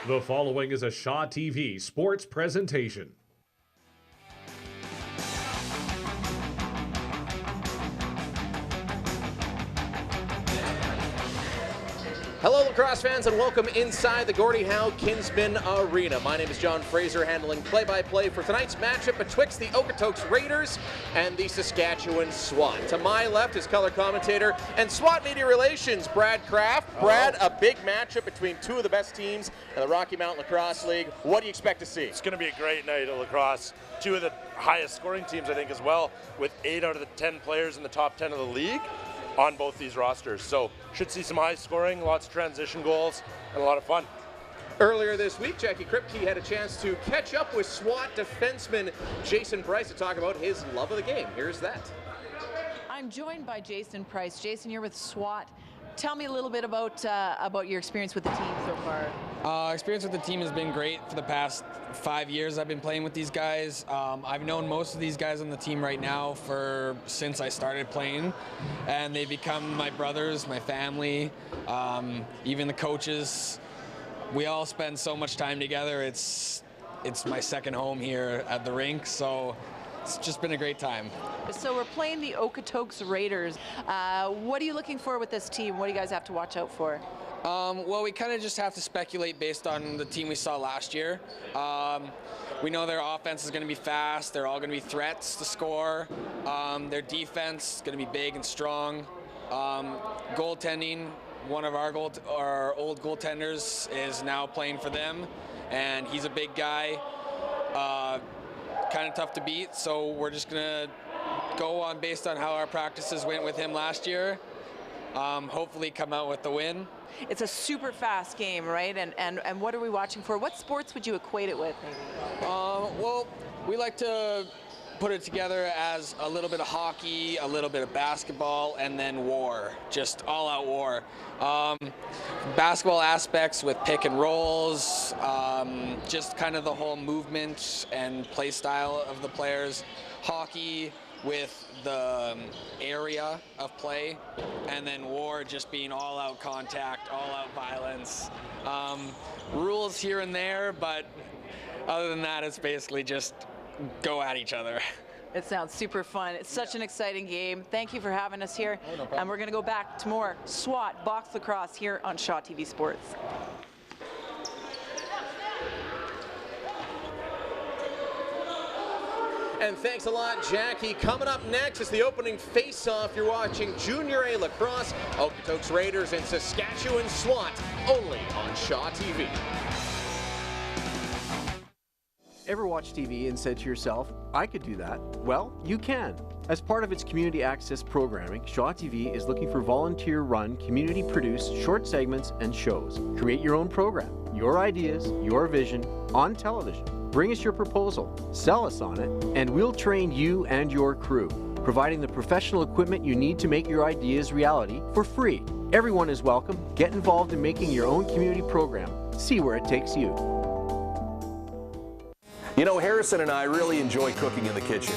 The following is a Shaw TV sports presentation. Hello, lacrosse fans, and welcome inside the Gordie Howe Kinsman Arena. My name is John Fraser, handling play-by-play for tonight's matchup betwixt the Okotoks Raiders and the Saskatchewan SWAT. To my left is color commentator and SWAT Media Relations, Brad Kraft. Brad, a big matchup between two of the best teams in the Rocky Mountain Lacrosse League. What do you expect to see? It's going to be a great night of lacrosse. Two of the highest scoring teams, I think, as well, with 8 out of the 10 players in the top 10 of the league on both these rosters. So should see some high scoring, lots of transition goals, and a lot of fun. Earlier this week, Jackie Kripke had a chance to catch up with SWAT defenseman Jason Price to talk about his love of the game. Here's that. I'm joined by Jason Price. Jason, you're with SWAT. Tell me a little bit about your experience with the team so far. Experience with the team has been great for the past 5 years. I've been playing with these guys. I've known most of these guys on the team right now since I started playing, and they become my brothers, my family, even the coaches. We all spend so much time together. It's my second home here at the rink, so it's just been a great time. So we're playing the Okotoks Raiders. What are you looking for with this team? What do you guys have to watch out for? Well, we kind of just have to speculate based on the team we saw last year. We know their offense is going to be fast. They're all going to be threats to score. Their defense is going to be big and strong. Goaltending, one of our old goaltenders is now playing for them, and he's a big guy. Kind of tough to beat, so we're just going to go on based on how our practices went with him last year. Hopefully come out with the win. It's a super fast game, right? And what are we watching for? What sports would you equate it with, maybe? Well, we like to put it together as a little bit of hockey, a little bit of basketball, and then war, just all-out war. Basketball aspects with pick and rolls, just kind of the whole movement and play style of the players. Hockey with the area of play, and then war just being all-out contact, all-out violence. Rules here and there, but other than that, it's basically just go at each other. It sounds super fun. It's such an exciting game. Thank you for having us here. Oh, no problem. And we're going to go back to more SWAT box lacrosse here on Shaw TV Sports. And thanks a lot, Jackie. Coming up next is the opening face-off. You're watching Junior A Lacrosse, Okotoks Raiders and Saskatchewan SWAT, only on Shaw TV. Ever watch TV and said to yourself, I could do that? Well, you can. As part of its community access programming, Shaw TV is looking for volunteer-run, community-produced short segments and shows. Create your own program, your ideas, your vision, on television. Bring us your proposal, sell us on it, and we'll train you and your crew, providing the professional equipment you need to make your ideas reality for free. Everyone is welcome. Get involved in making your own community program. See where it takes you. You know, Harrison and I really enjoy cooking in the kitchen.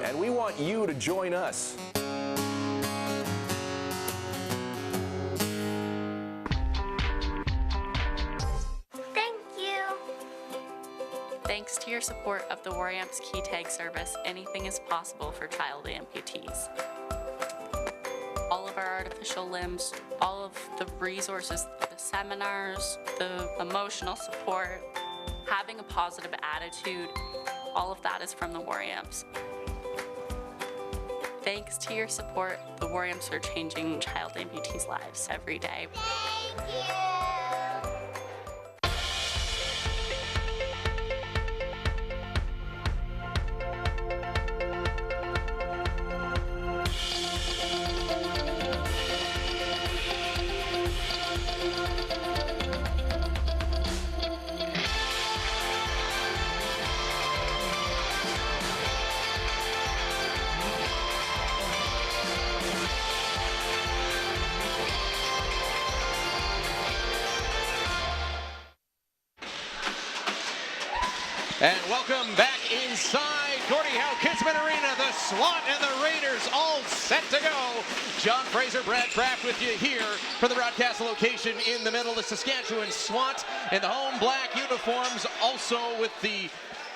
And we want you to join us. Thanks to your support of the Warriamps Key Tag Service, anything is possible for child amputees. All of our artificial limbs, all of the resources, the seminars, the emotional support, having a positive attitude, all of that is from the Warriamps. Thanks to your support, the Warriamps are changing child amputees' lives every day. Thank you! And welcome back inside Gordie Howe Kinsman Arena. The SWAT and the Raiders all set to go. John Fraser, Brad Kraft with you here for the broadcast location in the middle. The Saskatchewan SWAT in the home black uniforms, also with the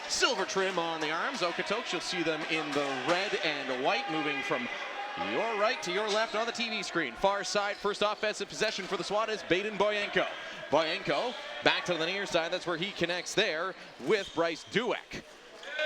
silver trim on the arms. Okotoks, you'll see them in the red and white, moving from your right to your left on the TV screen. Far side, first offensive possession for the SWAT is Baden Boyenko. Boyenko back to the near side. That's where he connects there with Bryce Dueck.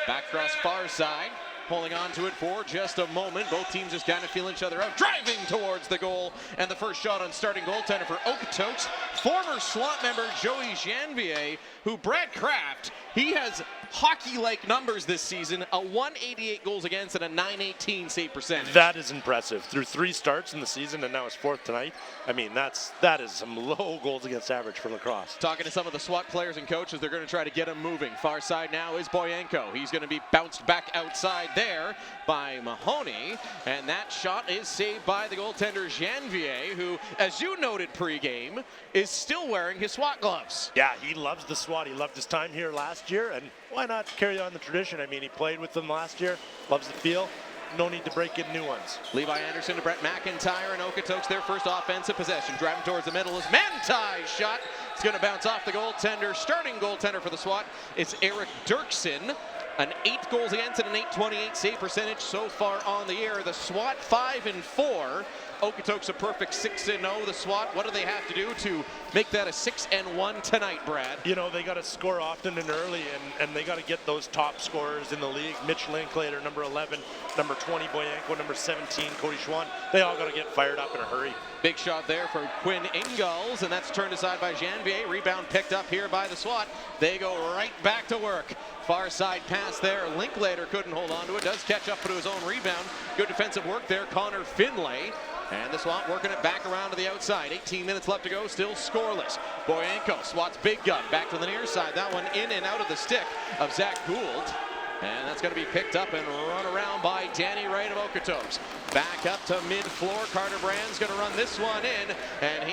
Back across far side, holding on to it for just a moment. Both teams just kind of feel each other out. Driving towards the goal, and the first shot on starting goaltender for Okotoks, former SWAT member Joey Janvier, who Brad Kraft, he has hockey-like numbers this season, a 188 goals against and a 918 save percentage. That is impressive. Through 3 starts in the season and now his 4th tonight. I mean, that is some low goals against average for Lacrosse. Talking to some of the SWAT players and coaches, they're going to try to get him moving. Far side now is Boyenko. He's going to be bounced back outside there by Mahoney, and that shot is saved by the goaltender Janvier, who, as you noted pregame, is still wearing his SWAT gloves. Yeah, he loves the SWAT. He loved his time here last year, and why not carry on the tradition? I mean, he played with them last year, loves the feel. No need to break in new ones. Levi Anderson to Brett McIntyre, and Okotoks their first offensive possession. Driving towards the middle is Mantai's shot. It's going to bounce off the goaltender. Starting goaltender for the SWAT is Eric Dirksen. An 8 goals against and an 828 save percentage so far on the year. The SWAT 5-4. Okotoks a perfect 6-0. The SWAT, what do they have to do to make that a 6-1 tonight, Brad? You know, they got to score often and early, and they got to get those top scorers in the league. Mitch Linklater, number 11, number 20, Boyenko, number 17, Cody Schwann. They all got to get fired up in a hurry. Big shot there for Quinn Ingalls, and that's turned aside by Janvier. Rebound picked up here by the SWAT. They go right back to work. Far side pass there. Linklater couldn't hold on to it. Does catch up to his own rebound. Good defensive work there. Connor Finlay. And the SWAT working it back around to the outside. 18 minutes left to go, still scoreless. Boyenko, SWAT's big gun, back to the near side. That one in and out of the stick of Zach Gould. And that's going to be picked up and run around by Danny Wright of Okotoks. Back up to mid-floor. Carter Brand's going to run this one in. And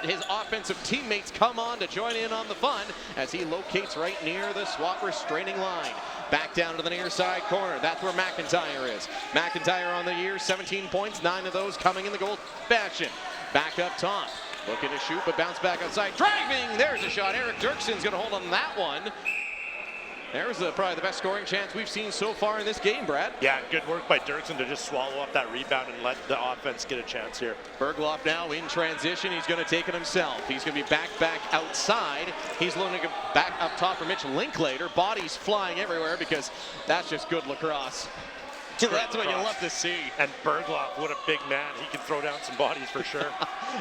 his offensive teammates come on to join in on the fun as he locates right near the SWAT restraining line. Back down to the near side corner. That's where McIntyre is. McIntyre on the year, 17 points, 9 of those coming in the goal fashion. Back up top. Looking to shoot, but bounce back outside. Driving! There's a shot. Eric Dirksen's going to hold on that one. There's probably the best scoring chance we've seen so far in this game, Brad. Yeah, good work by Dirksen to just swallow up that rebound and let the offense get a chance here. Bergloff now in transition. He's going to take it himself. He's going to be back outside. He's looking back up top for Mitch Linklater. Bodies flying everywhere because that's just good lacrosse. That's what you love to see. And Bergloff, what a big man. He can throw down some bodies for sure.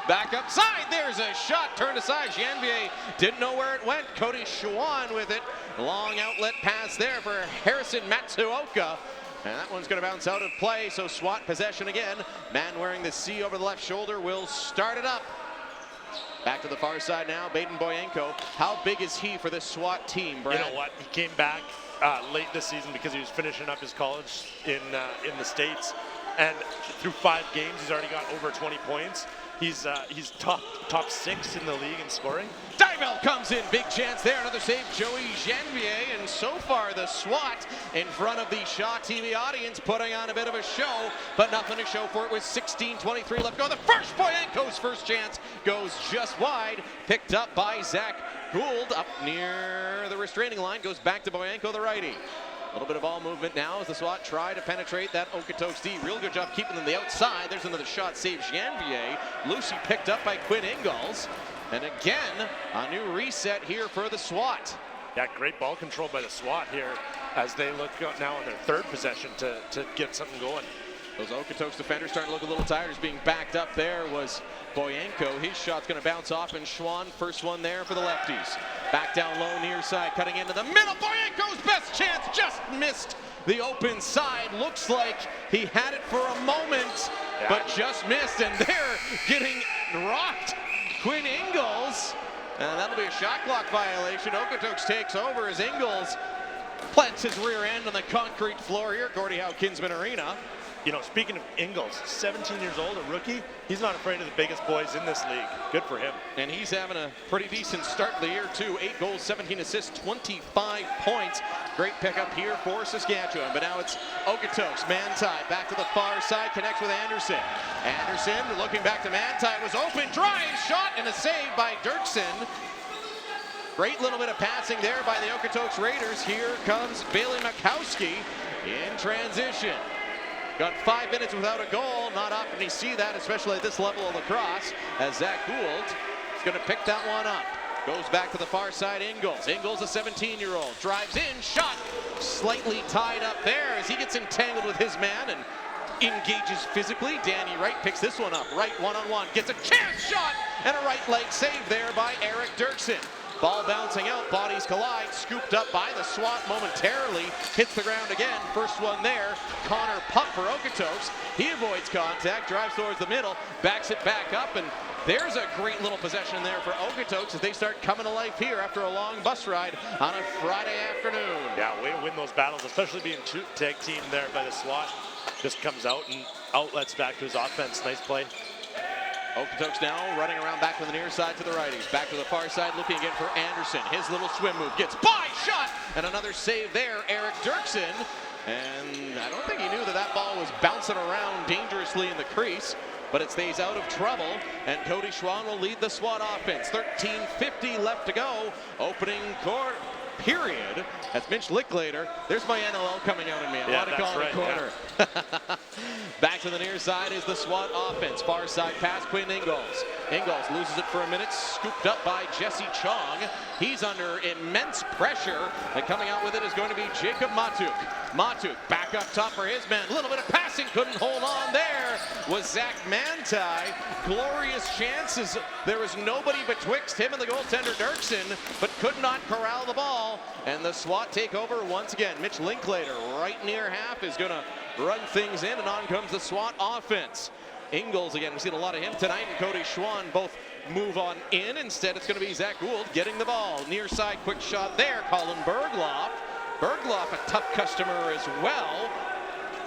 Back upside, there's a shot turned aside. Janvier didn't know where it went. Cody Schwann with it. Long outlet pass there for Harrison Matsuoka. And that one's going to bounce out of play, so SWAT possession again. Man wearing the C over the left shoulder will start it up. Back to the far side now, Baden Boyenko. How big is he for this SWAT team, Brad? You know what? He came back late this season because he was finishing up his college in the States. And through 5 games, he's already got over 20 points. He's top 6 in the league in scoring. Dybel comes in, big chance there, another save, Joey Janvier, and so far the SWAT in front of the Shaw TV audience putting on a bit of a show, but nothing to show for it with 16:23 left to go. The first Boyenko's first chance goes just wide, picked up by Zach Gould up near the restraining line, goes back to Boyenko, the righty. A little bit of ball movement now as the SWAT try to penetrate that Okotoks D. Real good job keeping them the outside. There's another shot, saves Janvier. Lucy picked up by Quinn Ingalls. And again, a new reset here for the SWAT. Yeah, great ball control by the SWAT here as they look now on their 3rd possession to get something going. Those Okotoks defenders starting to look a little tired as being backed up there was Boyenko. His shot's going to bounce off, and Schwann, first one there for the lefties. Back down low, near side, cutting into the middle. Boyenko's best chance, just missed the open side. Looks like he had it for a moment, but just missed, and they're getting rocked. Quinn Ingalls, and that'll be a shot clock violation. Okotoks takes over as Ingalls plants his rear end on the concrete floor here at Gordie Howe Kinsman Arena. you know, speaking of Ingles, 17 years old, a rookie, he's not afraid of the biggest boys in this league. Good for him. And he's having a pretty decent start to the year, too. 8 goals, 17 assists, 25 points. Great pickup here for Saskatchewan. But now it's Okotoks. Manti back to the far side, connects with Anderson. Anderson looking back to Manti, was open, drive, shot, and a save by Dirksen. Great little bit of passing there by the Okotoks Raiders. Here comes Bailey Makowski in transition. Got 5 minutes without a goal. Not often you see that, especially at this level of lacrosse, as Zach Gould is going to pick that one up. Goes back to the far side, Ingles. Ingles, a 17-year-old, drives in, shot, slightly tied up there as he gets entangled with his man and engages physically. Danny Wright picks this one up. Wright one-on-one, gets a chance shot, and a right leg save there by Eric Dirksen. Ball bouncing out, bodies collide, scooped up by the SWAT momentarily, hits the ground again, first one there. Connor Puck for Okotoks. He avoids contact, drives towards the middle, backs it back up, and there's a great little possession there for Okotoks as they start coming to life here after a long bus ride on a Friday afternoon. Yeah, way to win those battles, especially being tag team there by the SWAT. Just comes out and outlets back to his offense. Nice play. Okotoks now running around back to the near side to the righties. Back to the far side, looking again for Anderson. His little swim move gets by, shot, and another save there, Eric Dirksen. And I don't think he knew that that ball was bouncing around dangerously in the crease, but it stays out of trouble, and Cody Schwann will lead the SWAT offense. 13:50 left to go. Opening quarter period. That's Mitch Licklater. There's my NLL coming out in me. I want to call it a quarter. Yeah. Back to the near side is the SWAT offense. Far side pass, Quinn Ingles. Ingles loses it for a minute, scooped up by Jesse Chong. He's under immense pressure, and coming out with it is going to be Jacob Matuk. Matuk back up top for his man. A little bit of passing, couldn't hold on there. Was Zach Manti. Glorious chances. There was nobody betwixt him and the goaltender Dirksen, but could not corral the ball. And the SWAT take over once again. Mitch Linklater, right near half, is going to run things in, and on comes the SWAT offense. Ingles, again, we've seen a lot of him tonight, and Cody Schwann both move on in. Instead, it's going to be Zach Gould getting the ball. Near side, quick shot there. Colin Bergloff. Bergloff, a tough customer as well.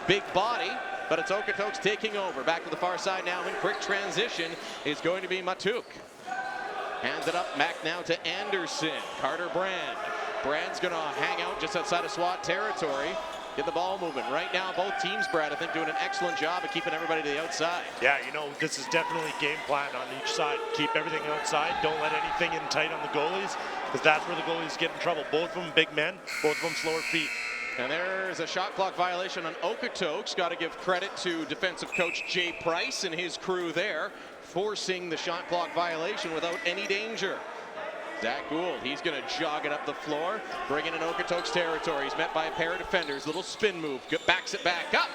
Big body, but it's Okotoks taking over. Back to the far side now in quick transition is going to be Matuk. Hands it up back now to Anderson. Carter Brand. Brand's going to hang out just outside of SWAT territory. Get the ball moving. Right now, both teams, Brad, I think, doing an excellent job of keeping everybody to the outside. Yeah, you know, this is definitely game plan on each side. Keep everything outside. Don't let anything in tight on the goalies, because that's where the goalies get in trouble. Both of them big men, both of them slower feet. And there's a shot clock violation on Okotoks. Got to give credit to defensive coach Jay Price and his crew there, forcing the shot clock violation without any danger. Zach Gould, he's going to jog it up the floor, bringing in Okotoks territory. He's met by a pair of defenders. Little spin move, backs it back up.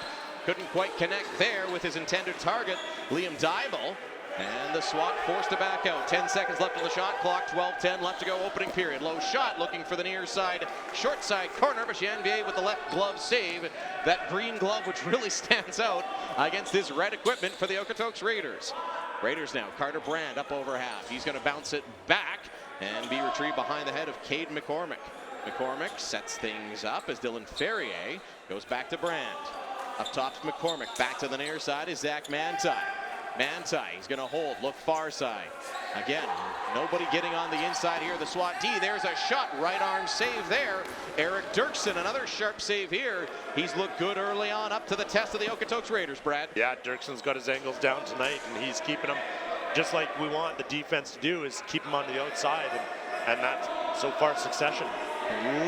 Couldn't quite connect there with his intended target, Liam Dybel. And the SWAT forced it back out. 10 seconds left on the shot clock, 12:10 left to go, opening period. Low shot, looking for the near side, short side corner, but Janvier with the left glove save. That green glove, which really stands out against this red equipment for the Okotoks Raiders. Raiders now, Carter Brand up over half. He's going to bounce it back and be retrieved behind the head of Cade McCormick. McCormick sets things up as Dylan Ferrier goes back to Brand. Up top's McCormick. Back to the near side is Zach Manti. Manti, he's going to hold, look far side. Again, nobody getting on the inside here. The SWAT D, there's a shot, right arm save there. Eric Dirksen, another sharp save here. He's looked good early on, up to the test of the Okotoks Raiders, Brad. Yeah, Dirksen's got his angles down tonight, and he's keeping them just like we want the defense to do, is keep them on the outside, and that's so far succession.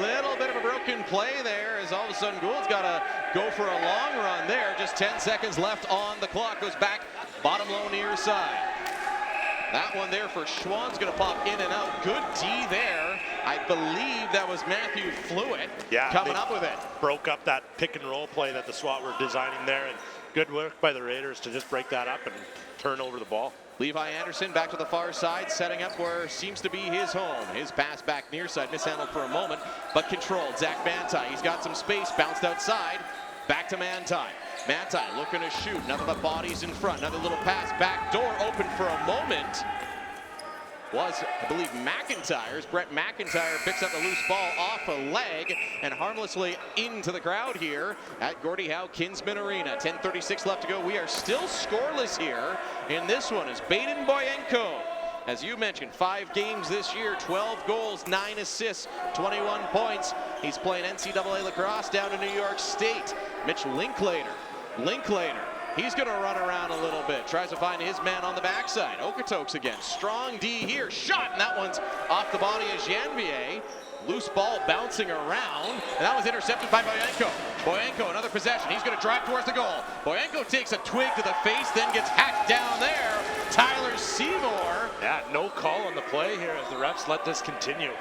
Little bit of a broken play there as all of a sudden Gould's got to go for a long run there. Just 10 seconds left on the clock. Goes back, bottom low near side. That one there for Schwann's going to pop in and out. Good D there. I believe that was Matthew Fluitt coming up with it. Broke up that pick and roll play that the SWAT were designing there, and good work by the Raiders to just break that up and turn over the ball. Levi Anderson back to the far side, setting up where seems to be his home. His pass back near side, mishandled for a moment, but controlled. Zach Manti, he's got some space, bounced outside, back to Manti. Manti looking to shoot, nothing but bodies in front. Another little pass, back door open for a moment. was, I believe, McIntyre's. Brett McIntyre picks up the loose ball off a leg and harmlessly into the crowd here at Gordie Howe Kinsman Arena. 10:36 left to go. We are still scoreless here in this one as Baden Boyenko, as you mentioned, 5 games this year, 12 goals, 9 assists, 21 points. He's playing NCAA lacrosse down in New York State. Mitch Linklater. He's going to run around a little bit. Tries to find his man on the backside. Okotoks again. Strong D here. Shot, and that one's off the body of Janvier. Loose ball bouncing around, and that was intercepted by Boyenko. Boyenko, another possession. He's going to drive towards the goal. Boyenko takes a twig to the face, then gets hacked down there. Tyler Seymour. Yeah, no call on the play here as the refs let this continue.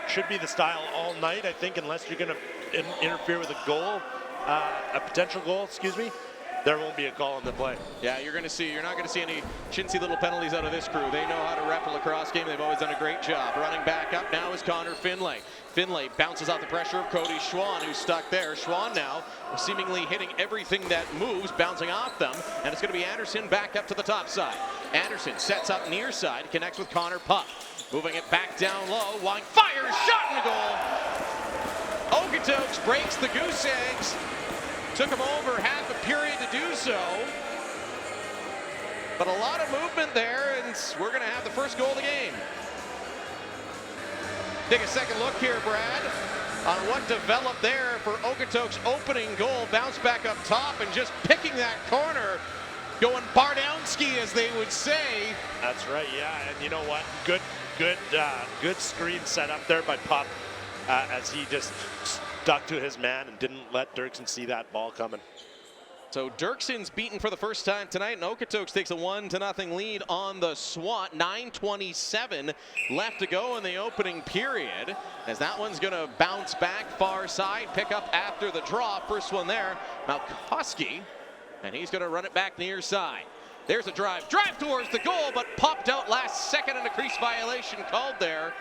Should be the style all night, I think, unless you're going to interfere with a goal, a potential goal, excuse me. There won't be a call on the play. Yeah, you're not going to see any chintzy little penalties out of this crew. They know how to ref a lacrosse game. They've always done a great job. Running back up now is Connor Finlay. Finlay bounces out the pressure of Cody Schwann, who's stuck there. Schwann now seemingly hitting everything that moves, bouncing off them, and it's going to be Anderson back up to the top side. Anderson sets up near side, connects with Connor Puck. Moving it back down low, Wine fires, shot in the goal. Okotoks breaks the goose eggs. Took him over half a period to do so. But a lot of movement there, and we're going to have the first goal of the game. Take a second look here, Brad, on what developed there for Okotoks' opening goal. Bounce back up top and just picking that corner. Going Bardowski, as they would say. That's right, yeah, and you know what? Good screen set up there by Pup as he just stuck to his man and didn't let Dirksen see that ball coming. So Dirksen's beaten for the first time tonight, and Okotoks takes a 1-0 lead on the SWAT. 9:27 left to go in the opening period, as that one's going to bounce back far side, pick up after the draw. First one there, Malkowski, and he's going to run it back near side. There's a drive towards the goal, but popped out last second, and a crease violation called there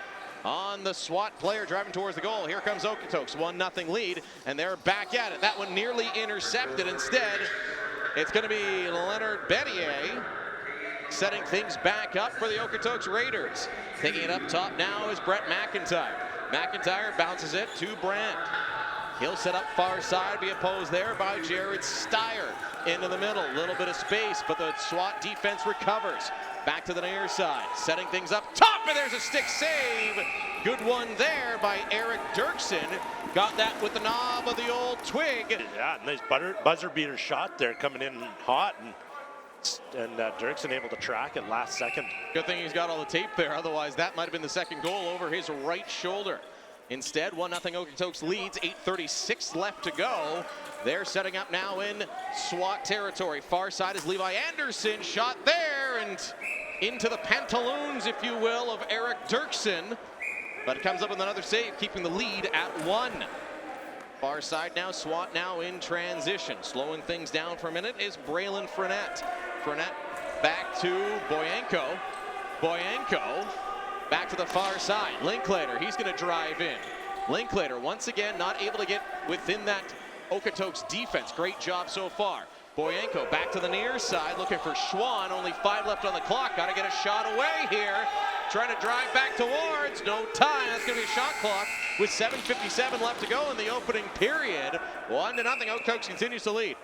on the SWAT player driving towards the goal. Here comes Okotoks, 1-0 lead, and they're back at it. That one nearly intercepted. Instead, it's going to be Leonard Bettier setting things back up for the Okotoks Raiders. Taking it up top now is Brett McIntyre. McIntyre bounces it to Brandt. He'll set up far side, be opposed there by Jared Steyer. Into the middle, a little bit of space, but the SWAT defense recovers. Back to the near side, setting things up top, and there's a stick save. Good one there by Eric Dirksen. Got that with the knob of the old twig. Yeah, nice buzzer beater shot there, coming in hot, and Dirksen able to track it last second. Good thing he's got all the tape there, otherwise that might have been the second goal over his right shoulder. Instead, 1-0 Okotoks leads, 8:36 left to go. They're setting up now in SWAT territory. Far side is Levi Anderson, shot there, and into the pantaloons, if you will, of Eric Dirksen. But it comes up with another save, keeping the lead at 1. Far side now, SWAT now in transition. Slowing things down for a minute is Braylon Fournette. Fournette back to Boyenko. Boyenko back to the far side. Linklater, he's going to drive in. Linklater, once again, not able to get within that Okotoks defense. Great job so far. Boyenko back to the near side, looking for Schwann. Only 5 left on the clock. Got to get a shot away here. Trying to drive back towards. No time. That's going to be a shot clock with 7:57 left to go in the opening period. 1-0. Okotoks continues to lead.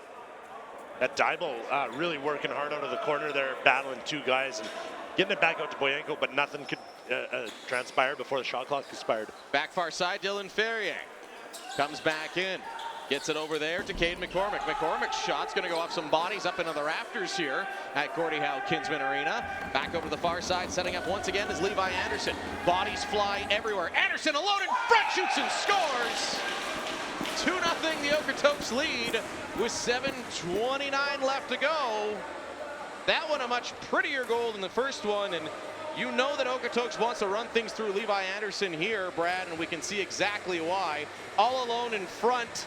That Daibo really working hard out of the corner there, battling 2 guys and getting it back out to Boyenko, but nothing could transpire before the shot clock expired. Back far side, Dylan Ferrier comes back in. Gets it over there to Cade McCormick. McCormick's shot's going to go off some bodies up into the rafters here at Gordie Howe Kinsman Arena. Back over to the far side, setting up once again is Levi Anderson. Bodies fly everywhere. Anderson alone in front, shoots and scores. 2-0 the Okotoks lead with 7:29 left to go. That one a much prettier goal than the first one, and you know that Okotoks wants to run things through Levi Anderson here, Brad, and we can see exactly why. All alone in front,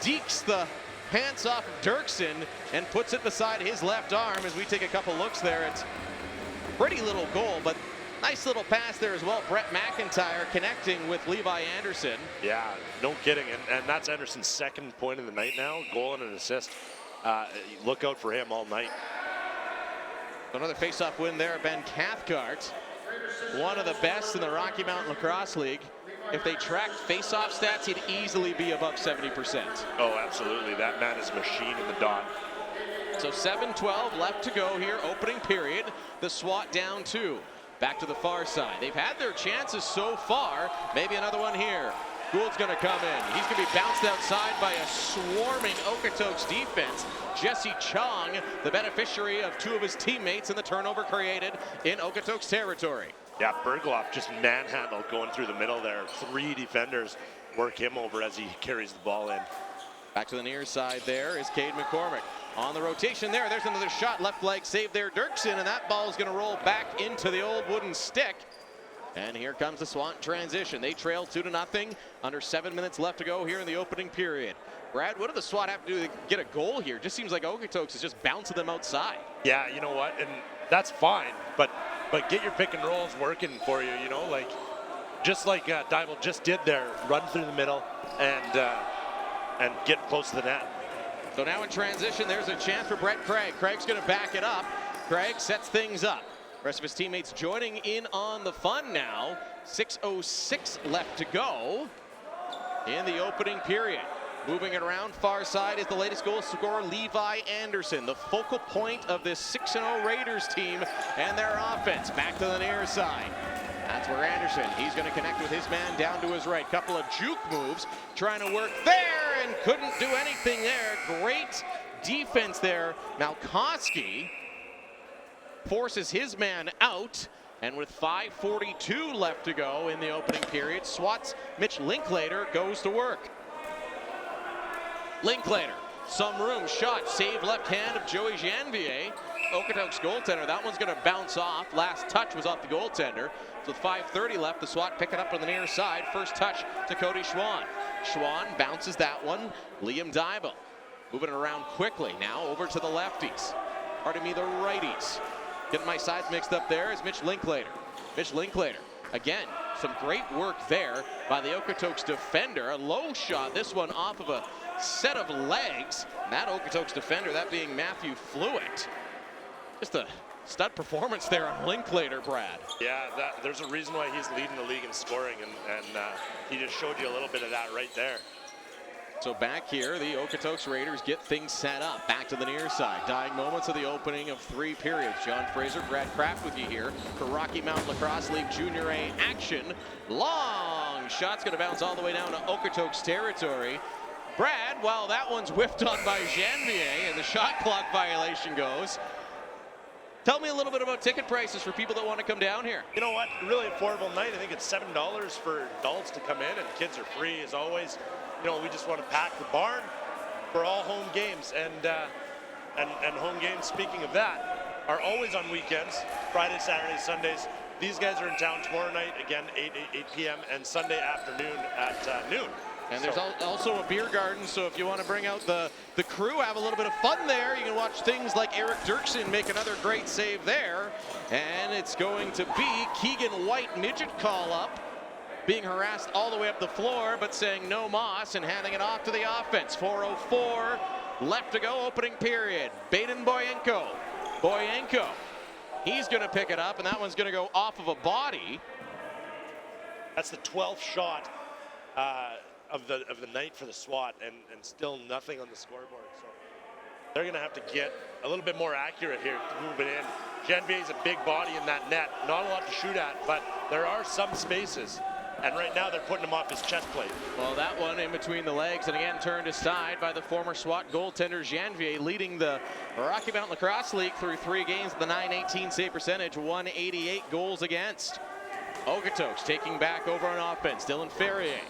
dekes the pants off of Dirksen and puts it beside his left arm as we take a couple looks there. It's pretty little goal, but nice little pass there as well. Brett McIntyre connecting with Levi Anderson. Yeah, no kidding, and that's Anderson's second point of the night now, goal and an assist. Look out for him all night. Another face-off win there, Ben Cathcart. one of the best in the Rocky Mountain Lacrosse League. If they tracked face-off stats, he'd easily be above 70%. Oh, absolutely. That man is a machine in the dot. So 7:12 left to go here, opening period. The SWAT down 2. Back to the far side. They've had their chances so far. Maybe another one here. Gould's going to come in. He's going to be bounced outside by a swarming Okotoks defense. Jesse Chong, the beneficiary of 2 of his teammates in the turnover created in Okotoks territory. Yeah, Bergloff just manhandled going through the middle there. 3 defenders work him over as he carries the ball in. Back to the near side there is Cade McCormick. On the rotation there, there's another shot, left leg save there, Dirksen, and that ball is going to roll back into the old wooden stick. And here comes the SWAT transition. They trail 2-0, under 7 minutes left to go here in the opening period. Brad, what do the SWAT have to do to get a goal here? Just seems like Okotoks is just bouncing them outside. Yeah, you know what, and that's fine, but get your pick and rolls working for you, you know, like just like Dybel just did there, run through the middle and get close to the net. So now in transition, there's a chance for Brett Craig. Craig's going to back it up. Craig sets things up. The rest of his teammates joining in on the fun now. 6:06 left to go in the opening period. Moving it around far side is the latest goal scorer, Levi Anderson, the focal point of this 6-0 Raiders team and their offense. Back to the near side. That's where Anderson, he's going to connect with his man down to his right. Couple of juke moves, trying to work there and couldn't do anything there. Great defense there. Malkowski forces his man out. And with 5:42 left to go in the opening period, SWAT's Mitch Linklater goes to work. Linklater, some room, shot, save left hand of Joey Janvier. Okotoks goaltender, that one's going to bounce off. Last touch was off the goaltender. So with 5:30 left, the SWAT pick it up on the near side. First touch to Cody Schwann. Schwann bounces that one. Liam Dybel moving it around quickly. Now over to the lefties. Pardon me, the righties. Getting my sides mixed up there is Mitch Linklater. Mitch Linklater, again, some great work there by the Okotoks defender. A low shot, this one off of a set of legs. And that Okotoks defender, that being Matthew Fluitt. Just a stud performance there on Linklater, Brad. Yeah, there's a reason why he's leading the league in scoring, and he just showed you a little bit of that right there. So back here, the Okotoks Raiders get things set up. Back to the near side. Dying moments of the opening of 3 periods. John Fraser, Brad Kraft with you here for Rocky Mountain Lacrosse League Junior A action. Long shot's going to bounce all the way down to Okotoks territory. Brad, well, that one's whiffed on by Janvier, and the shot clock violation goes. Tell me a little bit about ticket prices for people that want to come down here. You know what? Really affordable night. I think it's $7 for adults to come in, and kids are free as always. You know, we just want to pack the barn for all home games, and home games, speaking of that, are always on weekends, Friday, Saturday, Sundays. These guys are in town tomorrow night, again, 8 p.m., and Sunday afternoon at noon. And there's also a beer garden, so if you want to bring out the crew, have a little bit of fun there, you can watch things like Eric Dirksen make another great save there. And it's going to be Keegan White, midget call-up, being harassed all the way up the floor, but saying no moss and handing it off to the offense. 4:04 left to go, opening period. Baden Boyenko, he's going to pick it up, and that one's going to go off of a body. That's the 12th shot of the night for the SWAT, and still nothing on the scoreboard. So they're going to have to get a little bit more accurate here to move it in. Janvier's a big body in that net. Not a lot to shoot at, but there are some spaces. And right now they're putting him off his chest plate. Well, that one in between the legs, and again turned aside by the former SWAT goaltender Janvier, leading the Rocky Mountain Lacrosse League through 3 games with a .918 save percentage, 188 goals against. Okotoks taking back over on offense. Dylan Ferrier.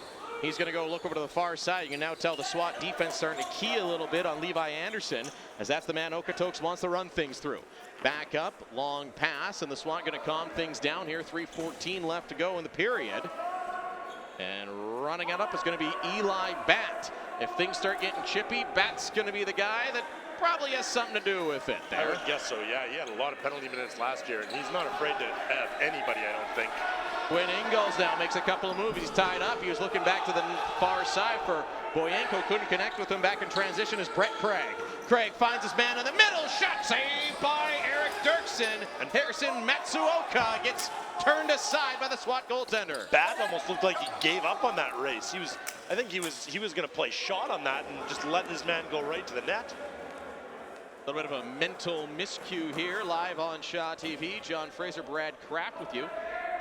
He's going to go look over to the far side. You can now tell the SWAT defense starting to key a little bit on Levi Anderson, as that's the man Okotoks wants to run things through. Back up, long pass, and the SWAT going to calm things down here. 3:14 left to go in the period. And running it up is going to be Eli Batt. If things start getting chippy, Batt's going to be the guy that probably has something to do with it I there. would guess so, yeah. He had a lot of penalty minutes last year, and he's not afraid to have anybody, I don't think. Quinn Ingalls now makes a couple of moves. He's tied up. He was looking back to the far side for Boyenko. Couldn't connect with him. Back in transition is Brett Craig. Craig finds his man in the middle. Shot saved by Eric Dirksen. And Harrison Matsuoka gets turned aside by the SWAT goaltender. Bat almost looked like he gave up on that race. I think he was going to play shot on that and just let his man go right to the net. A little bit of a mental miscue here, live on Shaw TV. John Fraser, Brad Kraft with you.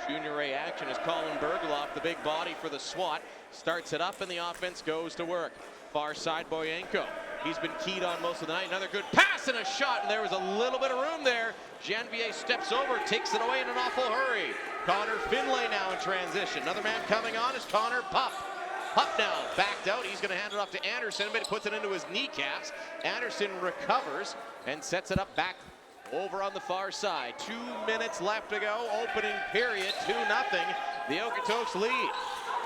Junior A action as Colin Bergeloff, the big body for the SWAT, starts it up and the offense goes to work. Far side, Boyenko. He's been keyed on most of the night. Another good pass and a shot, and there was a little bit of room there. Janvier steps over, takes it away in an awful hurry. Connor Finlay now in transition. Another man coming on is Connor Pup. Pup now backed out. He's going to hand it off to Anderson, but he puts it into his kneecaps. Anderson recovers and sets it up back over on the far side. 2 minutes left to go. Opening period, 2-0. The Okotoks lead.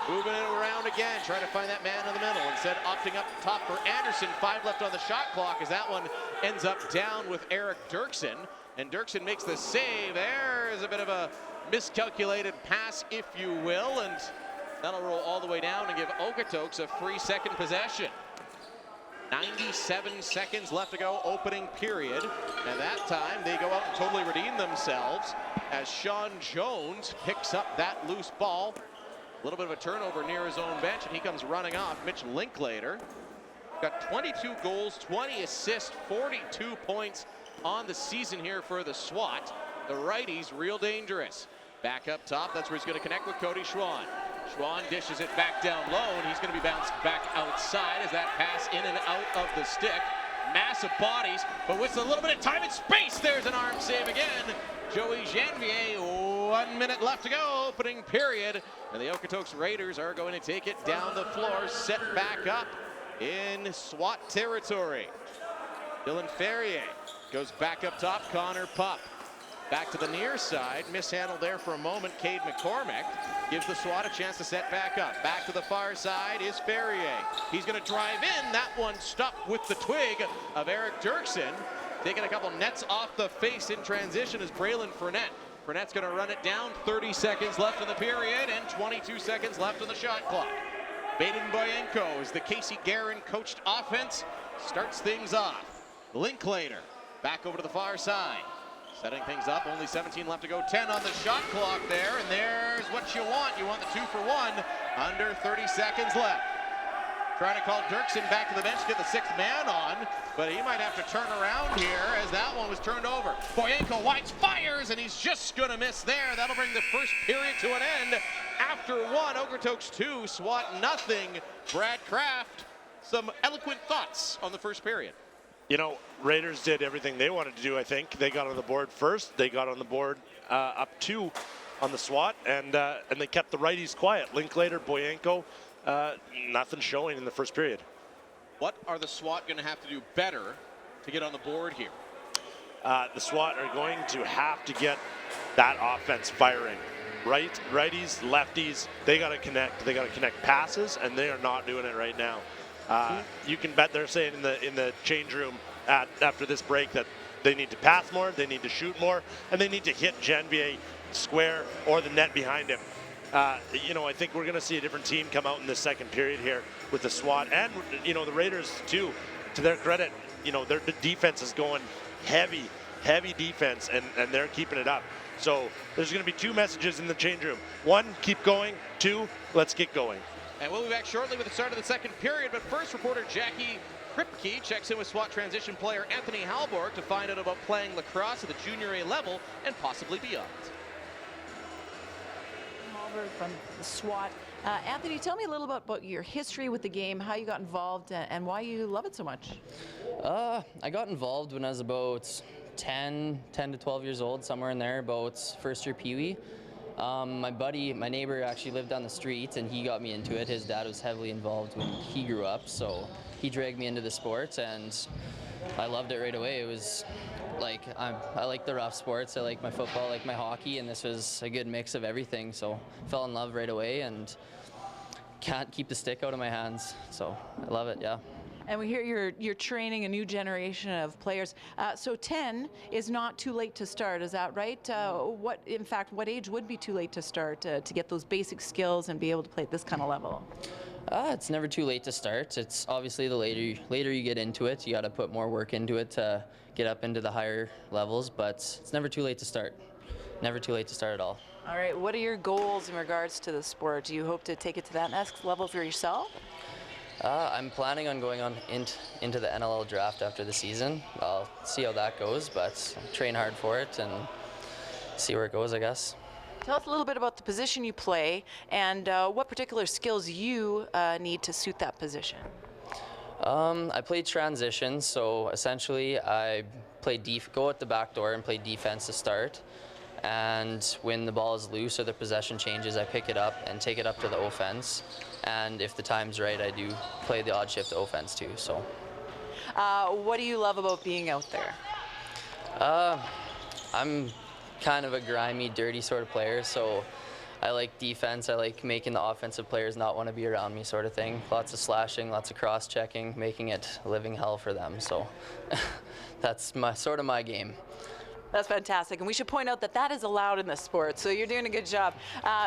Moving it around again, trying to find that man in the middle. Instead, opting up top for Anderson. 5 left on the shot clock as that one ends up down with Eric Dirksen. And Dirksen makes the save. There's a bit of a miscalculated pass, if you will. And that'll roll all the way down and give Okotoks a free second possession. 97 seconds left to go, opening period. And that time they go out and totally redeem themselves as Sean Jones picks up that loose ball. A little bit of a turnover near his own bench, and he comes running off. Mitch Linklater got 22 goals, 20 assists, 42 points on the season here for the SWAT. The righties real dangerous. Back up top, that's where he's going to connect with Cody Schwann. Schwann dishes it back down low, and he's going to be bounced back outside as that pass in and out of the stick. Massive bodies, but with a little bit of time and space, there's an arm save again. Joey Janvier, 1 minute left to go, opening period. And the Okotoks Raiders are going to take it down the floor, set back up in SWAT territory. Dylan Ferrier goes back up top, Connor Pup. Back to the near side, mishandled there for a moment. Cade McCormick gives the SWAT a chance to set back up. Back to the far side is Ferrier. He's going to drive in. That one stopped with the twig of Eric Dirksen. Taking a couple nets off the face in transition is Braylon Fournette. Fournette's going to run it down. 30 seconds left in the period and 22 seconds left on the shot clock. Baden Boyenko as the Casey Guerin coached offense starts things off. Linklater back over to the far side. Setting things up, only 17 left to go. 10 on the shot clock there, and there's what you want. You want the 2 for 1, under 30 seconds left. Trying to call Dirksen back to the bench to get the 6th man on, but he might have to turn around here as that one was turned over. Boyenko Whites fires, and he's just going to miss there. That'll bring the first period to an end. After 1, Okotoks 2, SWAT nothing. Brad Kraft, some eloquent thoughts on the first period. You know, Raiders did everything they wanted to do, I think. They got on the board first. They got on the board up 2 on the SWAT, and they kept the righties quiet. Linklater, Boyenko, nothing showing in the first period. What are the SWAT going to have to do better to get on the board here? The SWAT are going to have to get that offense firing. Righties, lefties, they got to connect. They got to connect passes, and they are not doing it right now. You can bet they're saying in the change room after this break that they need to pass more, they need to shoot more, and they need to hit Janvier square or the net behind him. You know, I think we're going to see a different team come out in the second period here with the SWAT and, you know, the Raiders too. To their credit, you know, their defense is going heavy defense, and they're keeping it up. So there's going to be 2 messages in the change room. 1, keep going. 2, let's get going. And we'll be back shortly with the start of the second period. But first, reporter Jackie Kripke checks in with SWAT transition player Anthony Hallberg to find out about playing lacrosse at the Junior A level and possibly beyond. Hallberg from the SWAT. Anthony, tell me a little bit about your history with the game, how you got involved, and why you love it so much. I got involved when I was about 10 to 12 years old, somewhere in there, about first year Pee Wee. My neighbor actually lived down the street, and he got me into it. His dad was heavily involved when he grew up, so he dragged me into the sport, and I loved it right away. It was like, I like the rough sports. I like my football, I like my hockey, and this was a good mix of everything, so fell in love right away, and can't keep the stick out of my hands, so I love it, yeah. And we hear you're training a new generation of players. So 10 is not too late to start, is that right? What age would be too late to start to get those basic skills and be able to play at this kind of level? It's never too late to start. It's obviously the later you get into it, you got to put more work into it to get up into the higher levels, but it's never too late to start. Never too late to start at all. All right, what are your goals in regards to the sport? Do you hope to take it to that next level for yourself? I'm planning on going on into the NLL draft after the season. I'll see how that goes, but train hard for it and see where it goes, I guess. Tell us a little bit about the position you play and what particular skills you need to suit that position. I play transition, so essentially I go at the back door and play defense to start. And when the ball is loose or the possession changes, I pick it up and take it up to the offense. And if the time's right, I do play the odd shift offense too. So, what do you love about being out there? I'm kind of a grimy, dirty sort of player, so I like defense. I like making the offensive players not want to be around me, sort of thing. Lots of slashing, lots of cross-checking, making it a living hell for them. So that's my game. That's fantastic, and we should point out that that is allowed in this sport, so you're doing a good job.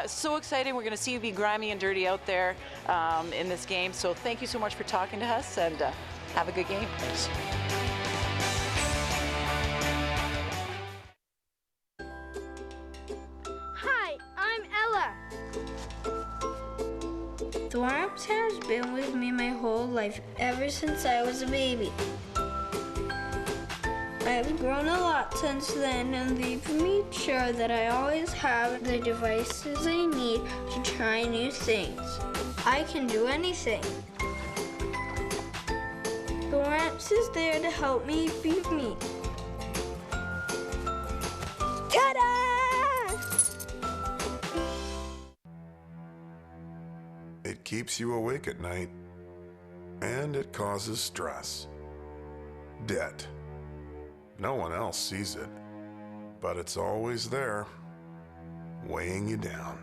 So exciting. We're going to see you be grimy and dirty out there in this game, so thank you so much for talking to us, and have a good game. Thanks. Hi, I'm Ella. The Warmth has been with me my whole life, ever since I was a baby. I've grown a lot since then, and they've made sure that I always have the devices I need to try new things. I can do anything. The Warmth is there to help me be me. Ta-da! It keeps you awake at night, and it causes stress. Debt. No one else sees it, but it's always there, weighing you down.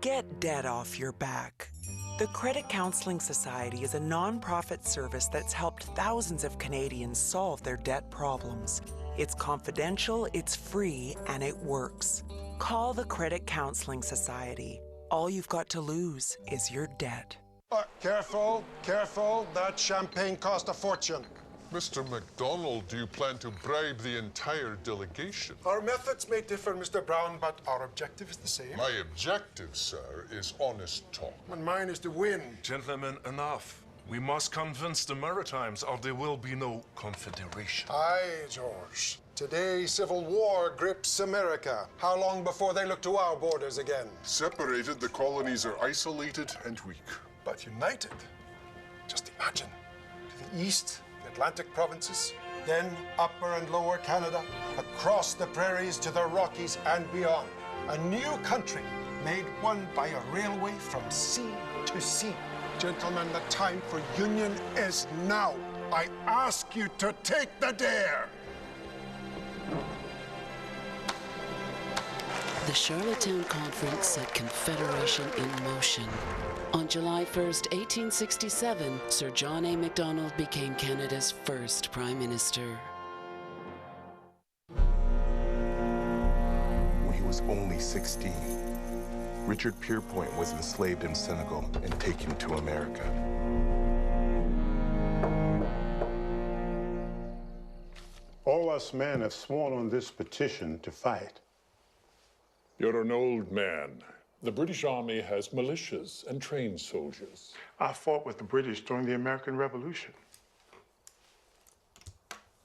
Get debt off your back. The Credit Counseling Society is a non-profit service that's helped thousands of Canadians solve their debt problems. It's confidential, it's free, and it works. Call the Credit Counseling Society. All you've got to lose is your debt. Careful, careful. That champagne cost a fortune. Mr. McDonald, do you plan to bribe the entire delegation? Our methods may differ, Mr. Brown, but our objective is the same. My objective, sir, is honest talk. And mine is to win. Gentlemen, enough. We must convince the Maritimes or there will be no confederation. Aye, George. Today, civil war grips America. How long before they look to our borders again? Separated, the colonies are isolated and weak. But united. Just imagine. To the east, Atlantic provinces, then Upper and Lower Canada, across the prairies to the Rockies and beyond. A new country made one by a railway from sea to sea. Gentlemen, the time for union is now. I ask you to take the dare. The Charlottetown Conference set Confederation in motion. On July 1st, 1867, Sir John A. Macdonald became Canada's first Prime Minister. When he was only 16, Richard Pierpoint was enslaved in Senegal and taken to America. All us men have sworn on this petition to fight. You're an old man. The British Army has militias and trained soldiers. I fought with the British during the American Revolution.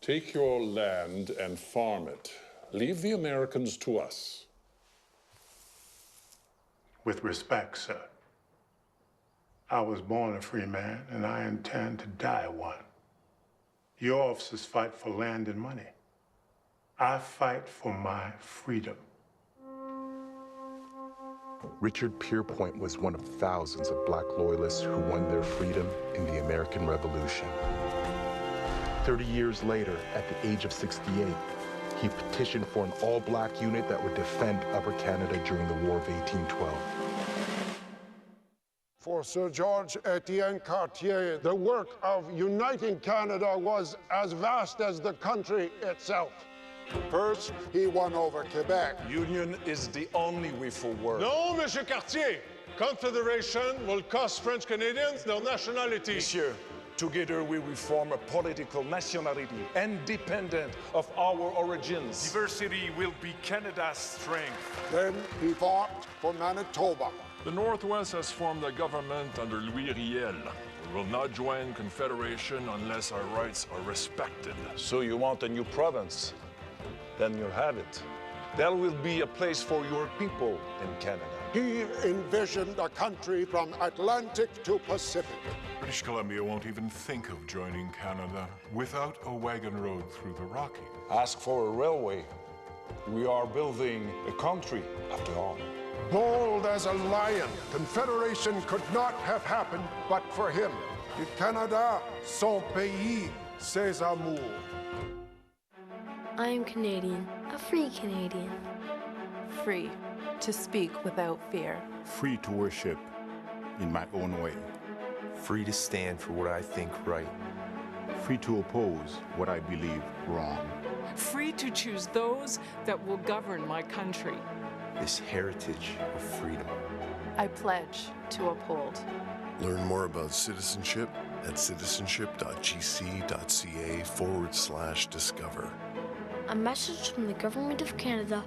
Take your land and farm it. Leave the Americans to us. With respect, sir. I was born a free man, and I intend to die one. Your officers fight for land and money. I fight for my freedom. Richard Pierpoint was one of thousands of black loyalists who won their freedom in the American Revolution. 30 years later, at the age of 68, he petitioned for an all-black unit that would defend Upper Canada during the War of 1812. For Sir George Etienne Cartier, the work of uniting Canada was as vast as the country itself. First, he won over Quebec. Union is the only way forward. No, Monsieur Cartier. Confederation will cost French Canadians their nationality. Monsieur, together we will form a political nationality independent of our origins. Diversity will be Canada's strength. Then he fought for Manitoba. The Northwest has formed a government under Louis Riel. We will not join Confederation unless our rights are respected. So you want a new province? Then you'll have it. There will be a place for your people in Canada. He envisioned a country from Atlantic to Pacific. British Columbia won't even think of joining Canada without a wagon road through the Rockies. Ask for a railway. We are building a country, after all. Bold as a lion, Confederation could not have happened but for him. Le Canada, son pays, ses amours. I am Canadian, a free Canadian. Free to speak without fear. Free to worship in my own way. Free to stand for what I think right. Free to oppose what I believe wrong. Free to choose those that will govern my country. This heritage of freedom. I pledge to uphold. Learn more about citizenship at citizenship.gc.ca/discover. A message from the Government of Canada.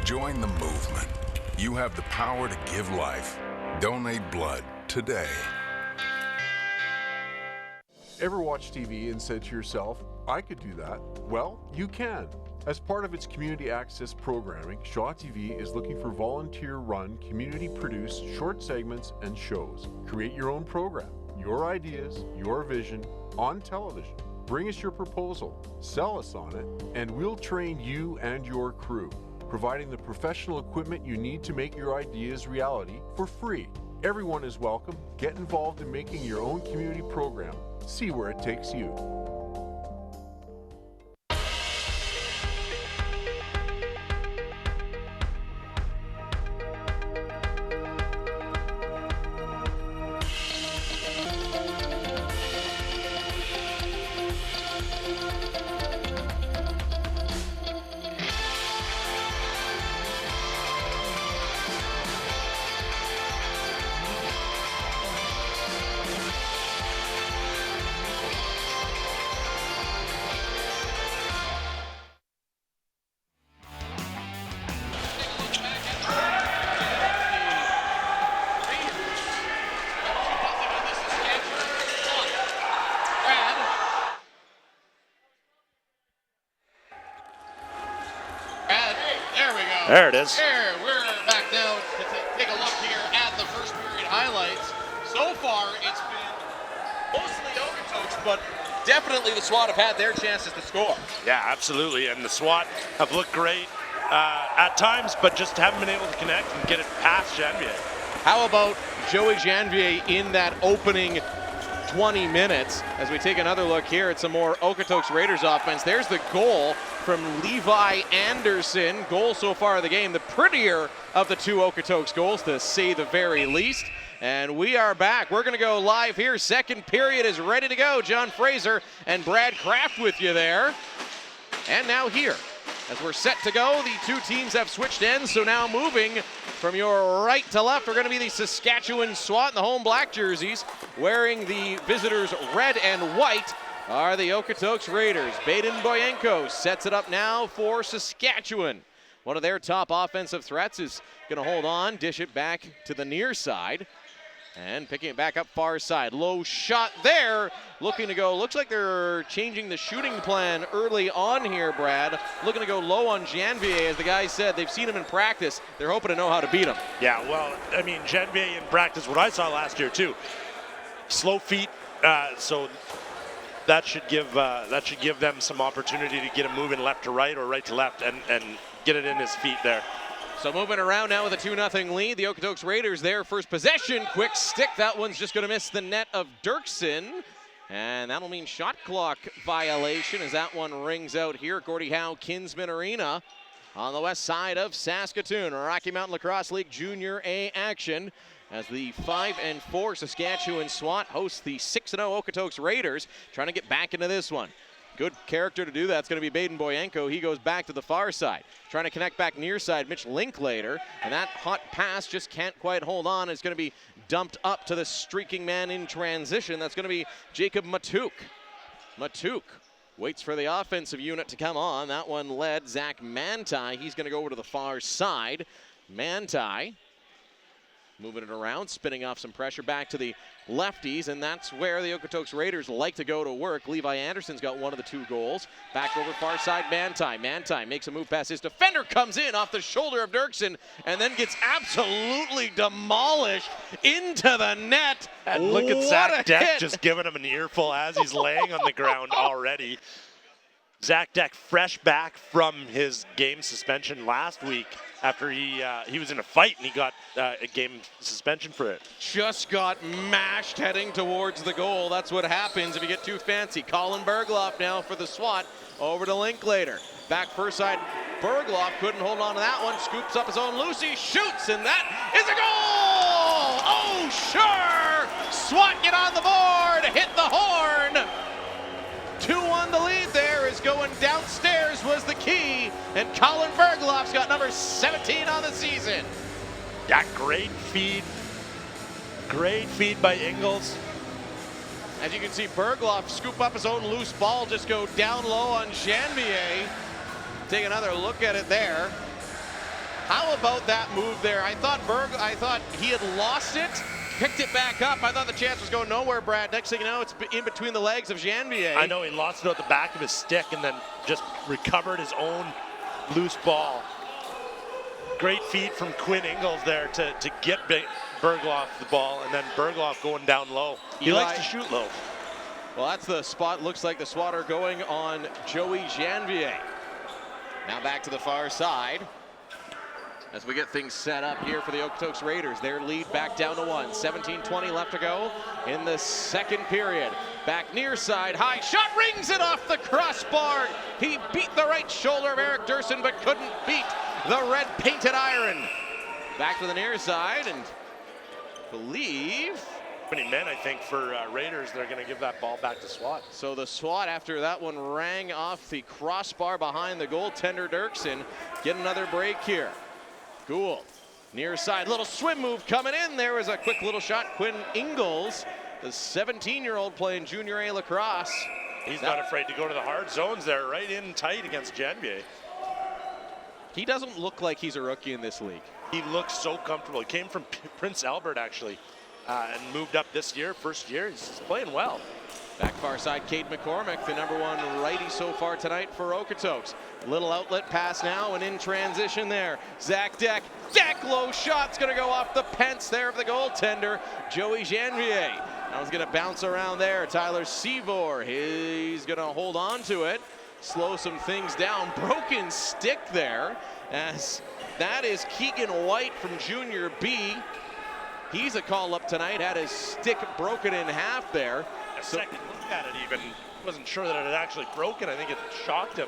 Join the movement. You have the power to give life. Donate blood today. Ever watch TV and said to yourself, I could do that? Well, you can. As part of its community access programming, Shaw TV is looking for volunteer-run, community-produced short segments and shows. Create your own program, your ideas, your vision, on television. Bring us your proposal, sell us on it, and we'll train you and your crew, providing the professional equipment you need to make your ideas reality for free. Everyone is welcome. Get involved in making your own community program. See where it takes you. There it is. There, we're back now to take a look here at the first period highlights. So far, it's been mostly Okotoks, but definitely the SWAT have had their chances to score. Yeah, absolutely. And the SWAT have looked great at times, but just haven't been able to connect and get it past Janvier. How about Joey Janvier in that opening 20 minutes? As we take another look here at some more Okotoks Raiders offense. There's the goal from Levi Anderson. Goal so far of the game, the prettier of the two Okotoks goals, to say the very least. And we are back. We're going to go live here. Second period is ready to go. John Fraser and Brad Kraft with you there. And now here, as we're set to go, the two teams have switched ends. So now moving from your right to left, we're going to be the Saskatchewan SWAT in the home black jerseys. Wearing the visitors red and white are the Okotoks Raiders. Baden Boyenko sets it up now for Saskatchewan. One of their top offensive threats is going to hold on, dish it back to the near side. And picking it back up far side. Low shot there. Looking to go. Looks like they're changing the shooting plan early on here, Brad. Looking to go low on Janvier. As the guys said, they've seen him in practice. They're hoping to know how to beat him. Yeah, well, I mean, Janvier in practice, what I saw last year too. Slow feet, so that should give them some opportunity to get him moving left to right or right to left and get it in his feet there. So moving around now with a 2-0 lead. The Okotoks Raiders their first possession. Quick stick. That one's just going to miss the net of Dirksen. And that'll mean shot clock violation as that one rings out here at Gordie Howe Kinsman Arena on the west side of Saskatoon. Rocky Mountain Lacrosse League Junior A action as the 5-4 Saskatchewan SWAT hosts the 6-0 Okotoks Raiders, trying to get back into this one. Good character to do that. It's going to be Baden Boyenko. He goes back to the far side. Trying to connect back near side, Mitch Linklater. And that hot pass just can't quite hold on. It's going to be dumped up to the streaking man in transition. That's going to be Jacob Matuk. Matuk waits for the offensive unit to come on. That one led Zach Manti. He's going to go over to the far side. Manti moving it around, spinning off some pressure back to the lefties, and that's where the Okotoks Raiders like to go to work. Levi Anderson's got one of the 2 goals. Back over far side, Manti. Manti makes a move past his defender, comes in off the shoulder of Dirksen, and then gets absolutely demolished into the net. And look at Zach Deck just giving him an earful as he's laying on the ground already. Zach Deck fresh back from his game suspension last week after he was in a fight and he got a game suspension for it. Just got mashed heading towards the goal. That's what happens if you get too fancy. Colin Bergloff now for the SWAT over to Linklater. Back first side, Bergloff couldn't hold on to that one. Scoops up his own Lucy, shoots, and that is a goal! Oh, sure! SWAT get on the board, hit the horn. 2-1 the lead there is going downstairs was the key, and Colin Bergloff's got number 17 on the season. Yeah, great feed by Ingles. As you can see, Bergloff scoop up his own loose ball, just go down low on Janvier. Take another look at it there. How about that move there? I thought he had lost it. Picked it back up. I thought the chance was going nowhere, Brad. Next thing you know, it's in between the legs of Janvier. I know, he lost it at the back of his stick and then just recovered his own loose ball. Great feed from Quinn Ingles there to get Bergloff the ball, and then Bergloff going down low. He likes to shoot low. Well, that's the spot. Looks like the SWAT are going on Joey Janvier. Now back to the far side as we get things set up here for the Okotoks Raiders. Their lead back down to 1. 17:20 left to go in the second period. Back near side, high shot, rings it off the crossbar. He beat the right shoulder of Eric Dirksen, but couldn't beat the red painted iron. Back to the near side, and believe many men, I think, for Raiders, they're going to give that ball back to SWAT. So the SWAT, after that one rang off the crossbar behind the goaltender Dirksen, get another break here. Gould, near side, little swim move coming in. There was a quick little shot. Quinn Ingles, the 17-year-old playing junior A lacrosse. He's not afraid to go to the hard zones there, right in tight against Janvier. He doesn't look like he's a rookie in this league. He looks so comfortable. He came from Prince Albert, actually, and moved up this year, first year. He's playing well. Back far side, Cade McCormick, the #1 righty so far tonight for Okotoks. Little outlet pass now and in transition there. Zach Deck, low shot's gonna go off the pence there of the goaltender, Joey Janvier. That was gonna bounce around there. Tyler Seavor, he's gonna hold on to it, slow some things down. Broken stick there, as that is Keegan White from Junior B. He's a call up tonight, had his stick broken in half there. A second look at it even, wasn't sure that it had actually broken. I think it shocked him.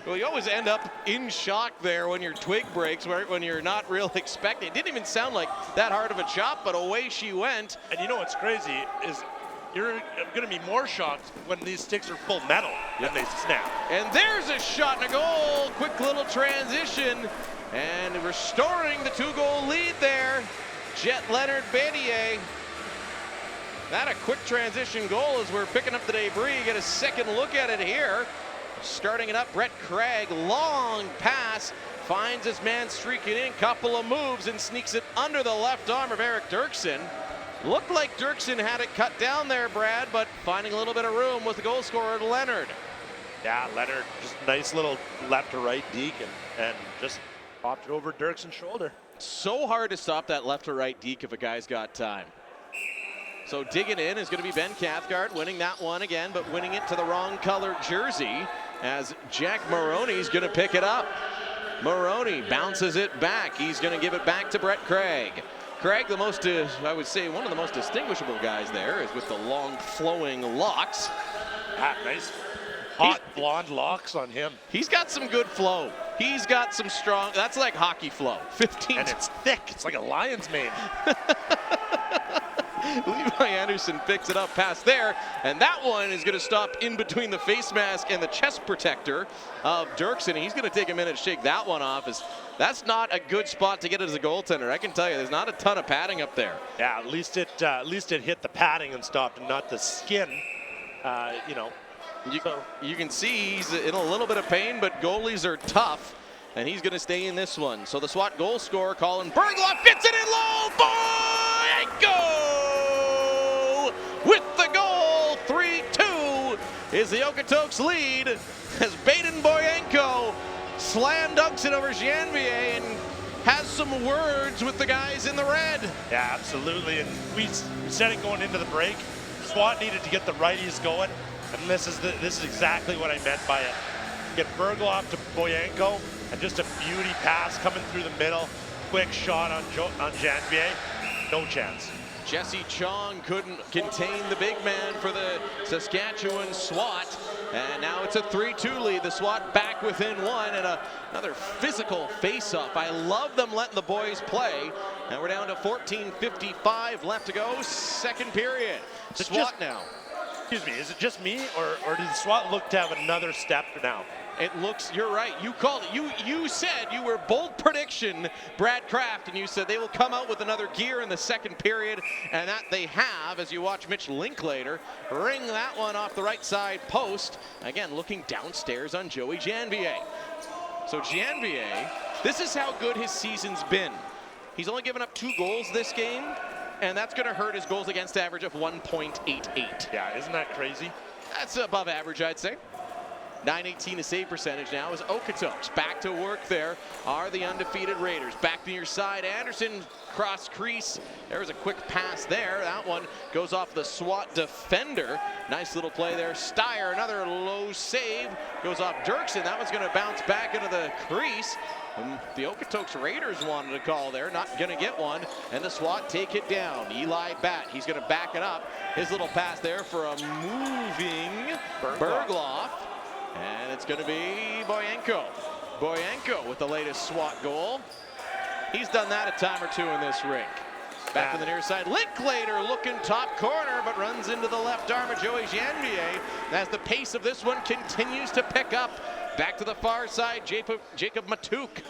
Well, you always end up in shock there when your twig breaks, right? When you're not real expecting. It didn't even sound like that hard of a chop, but away she went. And you know what's crazy is you're going to be more shocked when these sticks are full metal and they snap. And there's a shot and a goal. Quick little transition. And restoring the 2-goal lead there, Jet Leonard Bédier. That a quick transition goal as we're picking up the debris. Get a second look at it here. Starting it up, Brett Craig, long pass, finds his man streaking in, couple of moves and sneaks it under the left arm of Eric Dirksen. Looked like Dirksen had it cut down there, Brad, but finding a little bit of room was the goal scorer, Leonard. Yeah, Leonard, just nice little left to right deke and just popped it over Dirksen's shoulder. So hard to stop that left to right deke if a guy's got time. So digging in is going to be Ben Cathcart, winning that one again, but winning it to the wrong colored jersey as Jack Maroney's going to pick it up. Maroney bounces it back. He's going to give it back to Brett Craig. Craig, the most, I would say, one of the most distinguishable guys there is with the long flowing locks. Nice hot blonde locks on him. He's got some good flow. He's got some strong, that's like hockey flow. 15. And it's thick. It's like a lion's mane. Levi Anderson picks it up past there, and that one is going to stop in between the face mask and the chest protector of Dirksen. He's going to take a minute to shake that one off. That's not a good spot to get it as a goaltender. I can tell you, there's not a ton of padding up there. Yeah, at least it hit the padding and stopped, and not the skin. You can see he's in a little bit of pain, but goalies are tough, and he's going to stay in this one. So the SWAT goal scorer, Colin Bergloff, fits it in low. Boy, with the goal, 3-2 is the Okotoks lead as Baden Boyenko slam dunks it over Janvier and has some words with the guys in the red. Yeah, absolutely. And we said it going into the break. SWAT needed to get the righties going, and this is exactly what I meant by it. Get Bergloff to Boyenko, and just a beauty pass coming through the middle. Quick shot on Janvier. No chance. Jesse Chong couldn't contain the big man for the Saskatchewan SWAT. And now it's a 3-2 lead. The SWAT back within one, and another physical face-off. I love them letting the boys play. And we're down to 14:55 left to go, second period. SWAT now. Excuse me, is it just me, or did the SWAT look to have another step now? It looks, you're right, you called it. You said, you were bold prediction, Brad Kraft, and you said they will come out with another gear in the second period, and that they have, as you watch Mitch Linklater ring that one off the right side post. Again, looking downstairs on Joey Janvier. So Janvier, this is how good his season's been. He's only given up 2 goals this game, and that's going to hurt his goals against average of 1.88. Yeah, isn't that crazy? That's above average, I'd say. .918 to save percentage now is Okotoks. Back to work there are the undefeated Raiders. Back near side, Anderson cross crease. There was a quick pass there. That one goes off the SWAT defender. Nice little play there. Steyer, another low save. Goes off Dirksen. That one's going to bounce back into the crease. The Okotoks Raiders wanted a call there. Not going to get one. And the SWAT take it down. Eli Batt. He's going to back it up. His little pass there for a moving Bergloff. And it's going to be Boyenko. Boyenko with the latest SWAT goal. He's done that a time or two in this rink. Back to the near side. Linklater looking top corner, but runs into the left arm of Joey Janvier. As the pace of this one continues to pick up. Back to the far side, Jacob Matuk.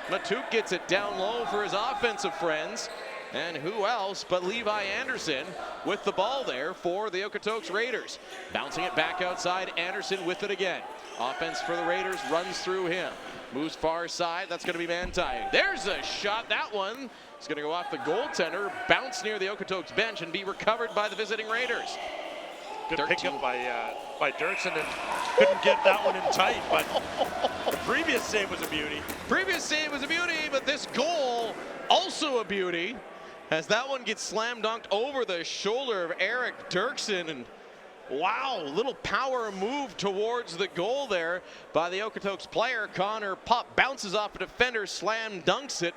Matuk gets it down low for his offensive friends. And who else but Levi Anderson with the ball there for the Okotoks Raiders. Bouncing it back outside, Anderson with it again. Offense for the Raiders runs through him. Moves far side, that's going to be man-tying. There's a shot, that one is going to go off the goaltender, bounce near the Okotoks bench and be recovered by the visiting Raiders. Good pickup by Dirksen, and couldn't get that one in tight, but the previous save was a beauty. Previous save was a beauty, but this goal also a beauty. As that one gets slam dunked over the shoulder of Eric Dirksen, and wow, little power move towards the goal there by the Okotoks player. Connor Pup bounces off a defender, slam dunks it.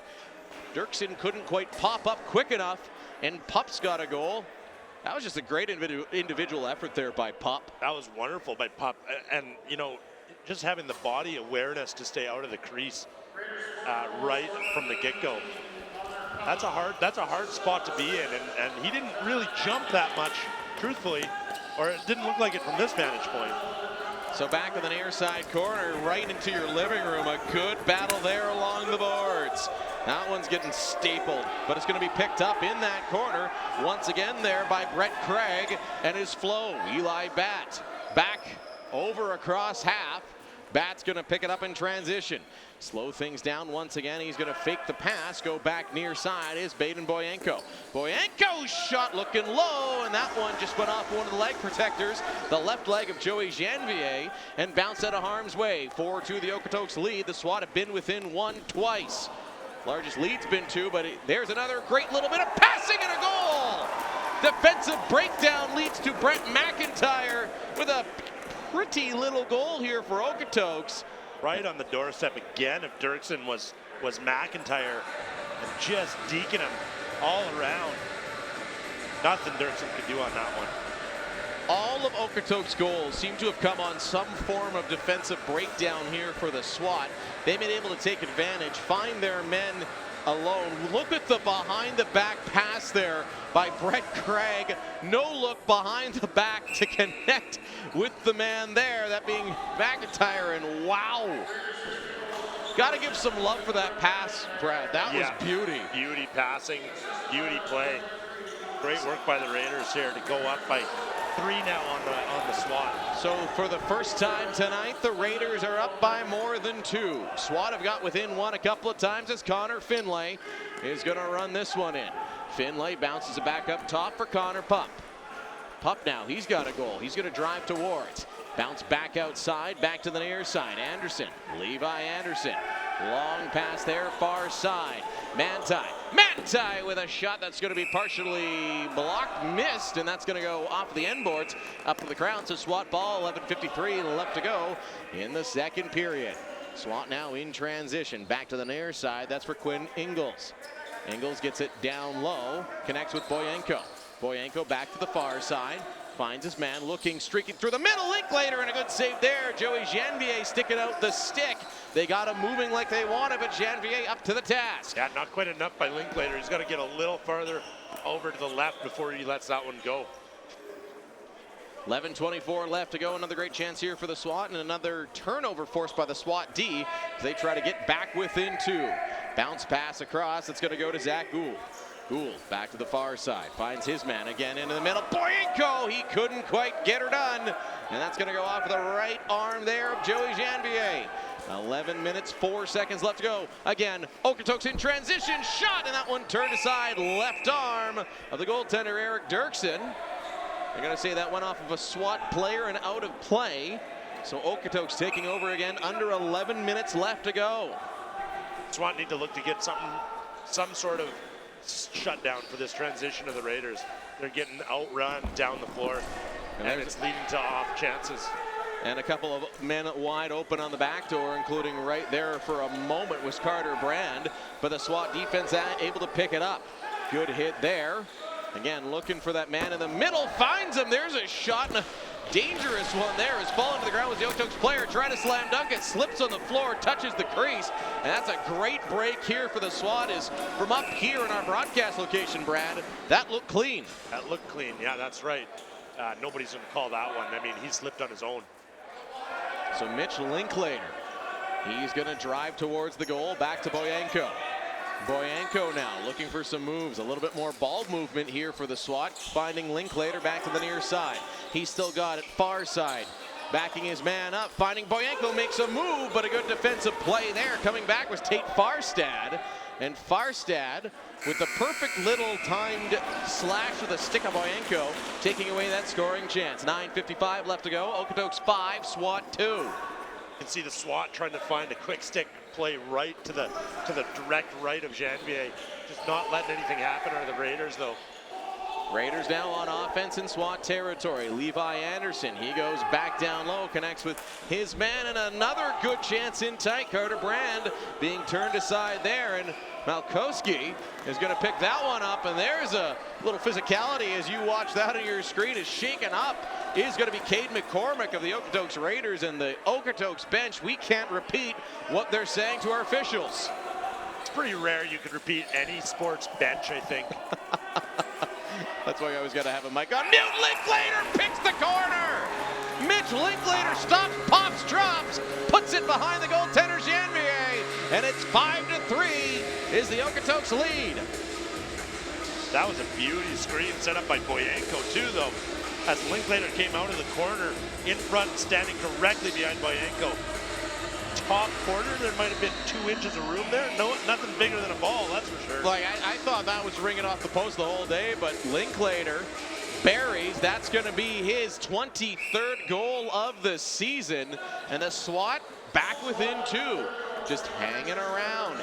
Dirksen couldn't quite pop up quick enough, and Pup's got a goal. That was just a great individual effort there by Pup. That was wonderful by Pup, and you know, just having the body awareness to stay out of the crease right from the get-go. That's a hard spot to be in, and he didn't really jump that much, truthfully, or it didn't look like it from this vantage point. So back in the near side corner, right into your living room. A good battle there along the boards. That one's getting stapled, but it's going to be picked up in that corner once again there by Brett Craig and his flow. Eli Batt back over across half. Batt's going to pick it up in transition. Slow things down once again. He's going to fake the pass. Go back near side is Baden Boyenko. Boyenko's shot looking low, and that one just went off one of the leg protectors, the left leg of Joey Janvier, and bounced out of harm's way. 4-2 the Okotoks lead. The SWAT have been within one twice. Largest lead's been 2, but there's another great little bit of passing and a goal. Defensive breakdown leads to Brett McIntyre with a pretty little goal here for Okotoks. Right on the doorstep again if Dirksen was McIntyre, and just deking him all around. Nothing Dirksen could do on that one. All of Okotoks' goals seem to have come on some form of defensive breakdown here for the SWAT. They've been able to take advantage, find their men alone. Look at the behind the back pass there by Brett Craig. No look behind the back to connect with the man there, that being McIntyre, and wow. Got to give some love for that pass, Brad. That was beauty. Beauty passing, beauty play. Great work by the Raiders here to go up by 3 now on the SWAT. So for the first time tonight, the Raiders are up by more than 2. SWAT have got within 1 a couple of times as Connor Finlay is going to run this one in. Finlay bounces it back up top for Connor Pup. Pup now, he's got a goal. He's going to drive towards. Bounce back outside, back to the near side. Anderson, Levi Anderson. Long pass there, far side. Manti with a shot that's going to be partially blocked, missed, and that's going to go off the end boards, up to the crown. So SWAT ball, 11:53 left to go in the second period. SWAT now in transition, back to the near side. That's for Quinn Ingles. Ingles gets it down low, connects with Boyenko. Boyenko back to the far side. Finds his man looking, streaking through the middle. Linklater, and a good save there. Joey Janvier sticking out the stick. They got him moving like they wanted, but Janvier up to the task. Yeah, not quite enough by Linklater. He's got to get a little farther over to the left before he lets that one go. 11:24 left to go. Another great chance here for the SWAT, and another turnover forced by the SWAT D as they try to get back within 2. Bounce pass across. It's going to go to Zach Gould. Gould back to the far side, finds his man again into the middle. Boyenko, he couldn't quite get her done. And that's gonna go off the right arm there of Joey Janvier. 11 minutes, 4 seconds left to go. Again, Okotoks in transition, shot, and that one turned aside, left arm of the goaltender, Eric Dirksen. They're gonna say that went off of a SWAT player and out of play. So Okotoks taking over again, under 11 minutes left to go. SWAT need to look to get some sort of shutdown for this transition of the Raiders. They're getting outrun down the floor, and it's leading to off chances. And a couple of men wide open on the back door, including right there for a moment was Carter Brand, but the SWAT defense able to pick it up. Good hit there. Again, looking for that man in the middle, finds him. There's a shot, and a dangerous one there. Is falling to the ground with the Okotoks player, trying to slam dunk it, slips on the floor, touches the crease, and that's a great break here for the SWAT. Is from up here in our broadcast location, Brad. That looked clean. That looked clean, yeah, that's right. Nobody's going to call that one. I mean, he slipped on his own. So Mitch Linklater, he's going to drive towards the goal, back to Boyenko. Boyenko now looking for some moves, a little bit more ball movement here for the SWAT, finding Linklater back to the near side. He's still got it far side, backing his man up, finding Boyenko, makes a move, but a good defensive play there. Coming back was Tate Farstad, and Farstad with the perfect little timed slash with a stick of Boyenko, taking away that scoring chance. 9:55 left to go. Okotoks 5, SWAT 2. You can see the SWAT trying to find a quick stick play right to the direct right of Janvier. Just not letting anything happen are the Raiders, though. Raiders now on offense in SWAT territory. Levi Anderson, he goes back down low, connects with his man, and another good chance in tight. Carter Brand being turned aside there, and Malkowski is going to pick that one up, and there's a little physicality as you watch that on your screen. Is shaken up is going to be Cade McCormick of the Okotoks Raiders, and the Okotoks bench, we can't repeat what they're saying to our officials. It's pretty rare you could repeat any sports bench, I think. That's why I always got to have a mic on. Newt Linklater picks the corner. Mitch Linklater stops, pops, drops, puts it behind the goaltender Janvier, and it's 5-3 is the Okotoks lead. That was a beauty screen set up by Boyenko too, though, as Linklater came out of the corner in front, standing directly behind Boyenko. Top corner, there might have been 2 inches of room there. No, nothing bigger than a ball, that's for sure. Like I thought that was ringing off the post the whole day, but Linklater buries. That's going to be his 23rd goal of the season, and the SWAT back within 2. just hanging around.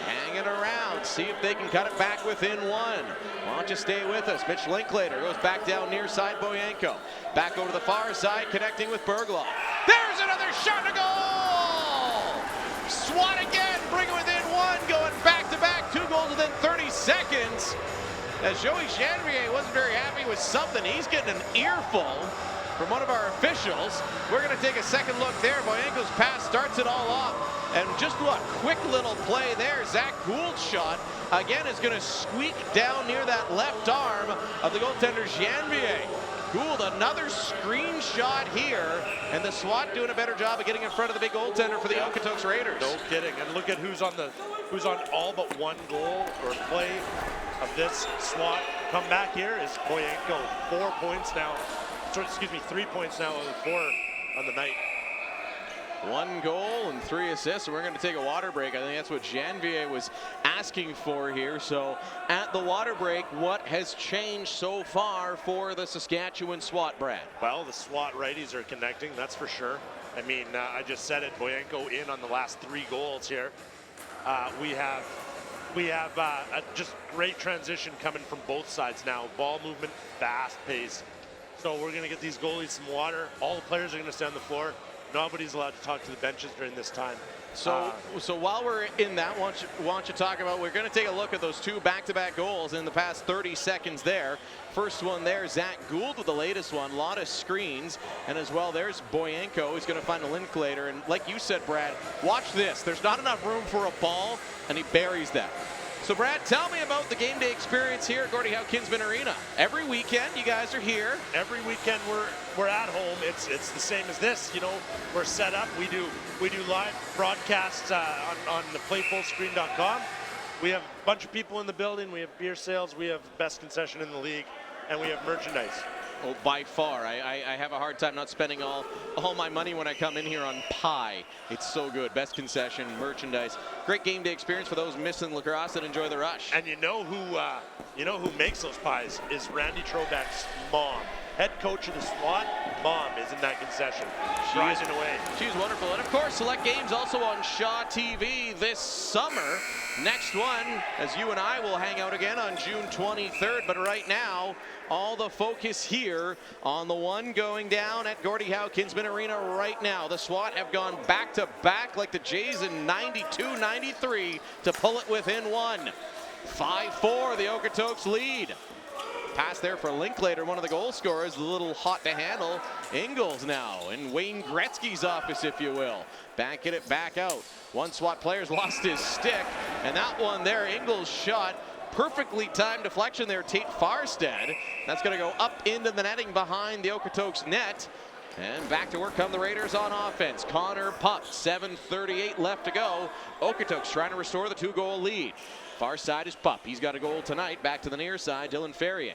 See if they can cut it back within one. Why don't you stay with us? Mitch Linklater goes back down near side Boyenko. Back over to the far side, connecting with Bergloff. There's another shot to goal! SWAT again, bring it within one, going back-to-back, 2 goals within 30 seconds. As Joey Janvier wasn't very happy with something, he's getting an earful from one of our officials. We're going to take a second look there. Boyenko's pass starts it all off. And just what quick little play there. Zach Gould's shot, again, is going to squeak down near that left arm of the goaltender Janvier. Gould, another screen shot here, and the SWAT doing a better job of getting in front of the big goaltender for the Okotoks Raiders. No kidding. And look at who's on all but one goal or play of this SWAT comeback here is Boyenko. 4 points now. Excuse me, 3 points now of 4 on the night. 1 goal and 3 assists. We're going to take a water break. I think that's what Janvier was asking for here. So at the water break, what has changed so far for the Saskatchewan SWAT, Brad? Well, the SWAT righties are connecting, that's for sure. I mean, I just said it, Boyenko in on the last 3 goals here. We have a just great transition coming from both sides now. Ball movement, fast pace. So we're going to get these goalies some water. All the players are going to stay on the floor. Nobody's allowed to talk to the benches during this time. So while we're in that, why don't you talk about, we're going to take a look at those 2 back-to-back goals in the past 30 seconds there. First one there, Zach Gould with the latest one. A lot of screens. And as well, there's Boyenko. He's going to find a Linklater. And like you said, Brad, watch this. There's not enough room for a ball, and he buries that. So, Brad, tell me about the game day experience here at Gordie Howe Kinsman Arena. Every weekend, you guys are here. Every weekend, we're at home. It's the same as this. You know, we're set up. We do live broadcasts on the playfullscreen.com. We have a bunch of people in the building. We have beer sales. We have best concession in the league, and we have merchandise. Oh, by far. I have a hard time not spending all my money when I come in here on pie. It's so good. Best concession, merchandise. Great game day experience for those missing lacrosse that enjoy the rush. And you know who makes those pies is Randy Trobeck's mom. Head coach of the SWAT, mom is in that concession. Rising away. She's wonderful. And of course, select games also on Shaw TV this summer. Next one, as you and I will hang out again on June 23rd. But right now, all the focus here on the one going down at Gordie Howe Kinsman Arena right now. The SWAT have gone back-to-back like the Jays in 92-93 to pull it within 1. 5-4, the Okotoks lead. Pass there for Linklater, one of the goal scorers, a little hot to handle. Ingles now in Wayne Gretzky's office, if you will. Backing it back out. One SWAT player's lost his stick, and that one there, Ingles' shot. Perfectly timed deflection there, Tate Farstead. That's going to go up into the netting behind the Okotoks net. And back to work come the Raiders on offense. Connor Puck, 7:38 left to go. Okotoks trying to restore the 2-goal lead. Far side is Pup. He's got a goal tonight. Back to the near side, Dylan Ferrier.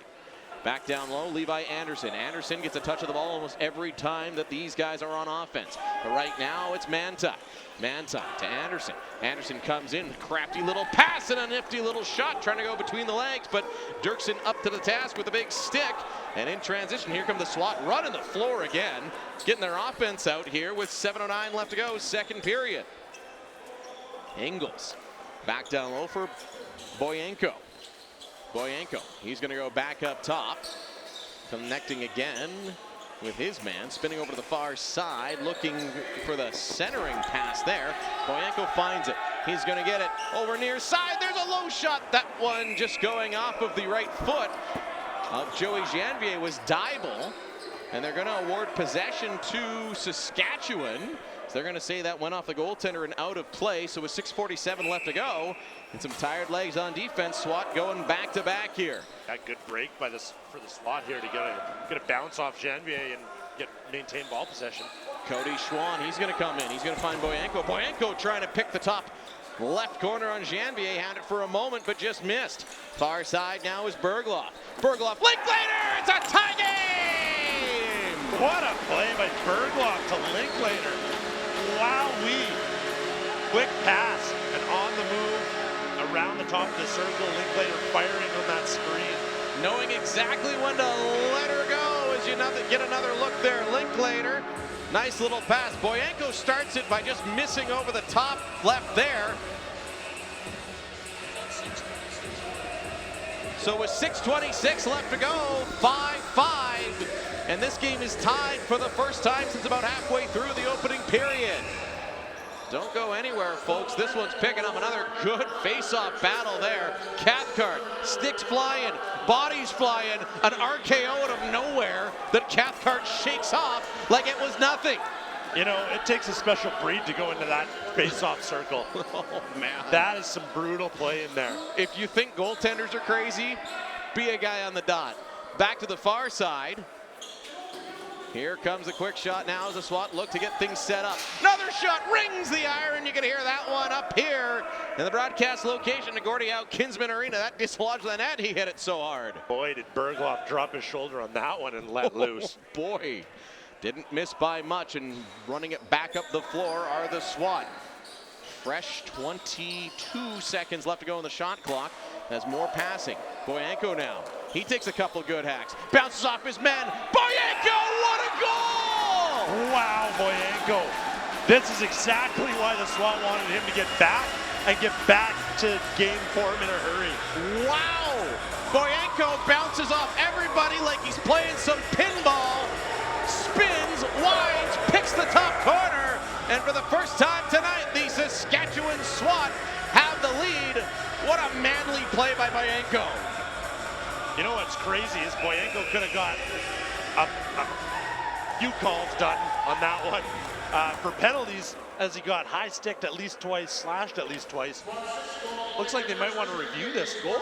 Back down low, Levi Anderson. Anderson gets a touch of the ball almost every time that these guys are on offense. But right now, it's Mantine. Mantine to Anderson. Anderson comes in, crafty little pass and a nifty little shot, trying to go between the legs, but Dirksen up to the task with a big stick. And in transition, here come the SWAT running the floor again, getting their offense out here with 7:09 left to go, second period. Ingles back down low for Boyenko. Boyenko, he's going to go back up top, connecting again with his man, spinning over to the far side, looking for the centering pass there. Boyenko finds it. He's going to get it over near side. There's a low shot. That one just going off of the right foot of Joey Janvier was Dybel, and they're going to award possession to Saskatchewan. So they're going to say that went off the goaltender and out of play. So with 6:47 left to go, and some tired legs on defense, SWAT going back to back here. That good break for the SWAT here to get a bounce off Janvier and maintain ball possession. Cody Schwann, he's going to come in. He's going to find Boyenko. Boyenko trying to pick the top left corner on Janvier. Had it for a moment, but just missed. Far side now is Bergloff. Bergloff, Linklater! It's a tie game! What a play by Bergloff to Linklater. Wowee. Quick pass and on the move around the top of the circle. Linklater firing on that screen. Knowing exactly when to let her go gives you get another look there. Linklater, nice little pass. Boyanko starts it by just missing over the top left there. So with 6:26 left to go, 5-5, and this game is tied for the first time since about halfway through the opening period. Don't go anywhere, folks. This one's picking up another good face-off battle there. Cathcart, sticks flying, bodies flying, an RKO out of nowhere that Cathcart shakes off like it was nothing. You know, it takes a special breed to go into that face-off circle. Oh, man. That is some brutal play in there. If you think goaltenders are crazy, be a guy on the dot. Back to the far side. Here comes a quick shot now as the SWAT look to get things set up. Another shot rings the iron. You can hear that one up here in the broadcast location to Gordie Howe Kinsman Arena. That dislodged the net. He hit it so hard. Boy, did Bergloff drop his shoulder on that one and let loose. Boy, didn't miss by much, and running it back up the floor are the SWAT. Fresh 22 seconds left to go on the shot clock. Has more passing. Boyanko now. He takes a couple good hacks. Bounces off his man. Boyanko, what a goal! Wow, Boyanko. This is exactly why the SWAT wanted him to get back and get back to game form in a hurry. Wow! Boyanko bounces off everybody like he's playing some pinball. Spins, winds, picks the top corner. And for the first time tonight, the Saskatchewan SWAT have the lead. What a manly play by Boyanko. You know what's crazy is Boyanko could have got a few calls done on that one for penalties, as he got high sticked at least twice, slashed at least twice. Looks like they might want to review this goal.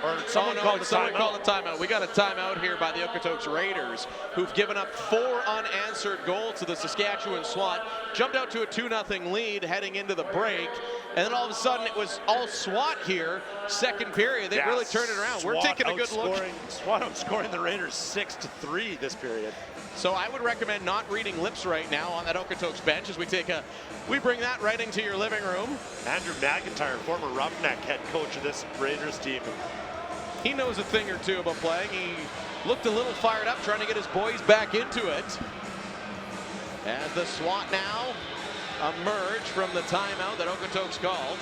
Or someone called a timeout. We got a timeout here by the Okotoks Raiders, who've given up 4 unanswered goals to the Saskatchewan SWAT. Jumped out to a 2-0 lead heading into the break. And then all of a sudden it was all SWAT here. Second period, they really turned it around. We're taking a good look. SWAT outscoring the Raiders 6-3 this period. So I would recommend not reading lips right now on that Okotoks bench as we bring that right into your living room. Andrew McIntyre, former Roughneck head coach of this Raiders team. He knows a thing or two about playing. He looked a little fired up trying to get his boys back into it. As the SWAT now emerge from the timeout that Okotoks called.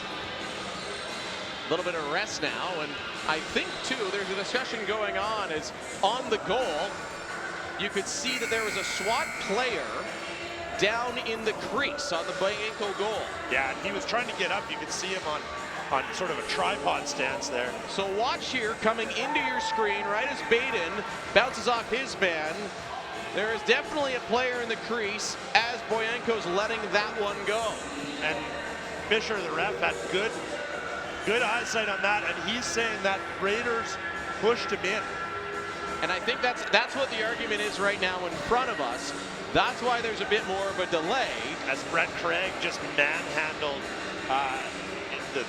A little bit of rest now, and I think too there's a discussion going on as on the goal you could see that there was a SWAT player down in the crease on the Boyanko goal. Yeah, he was trying to get up. You could see him on sort of a tripod stance there. So watch here, coming into your screen right as Baden bounces off his man. There is definitely a player in the crease as Boyanko's letting that one go. And Fisher, the ref, had good eyesight on that, and he's saying that Raiders pushed him in. And I think that's what the argument is right now in front of us. That's why there's a bit more of a delay. As Brett Craig just manhandled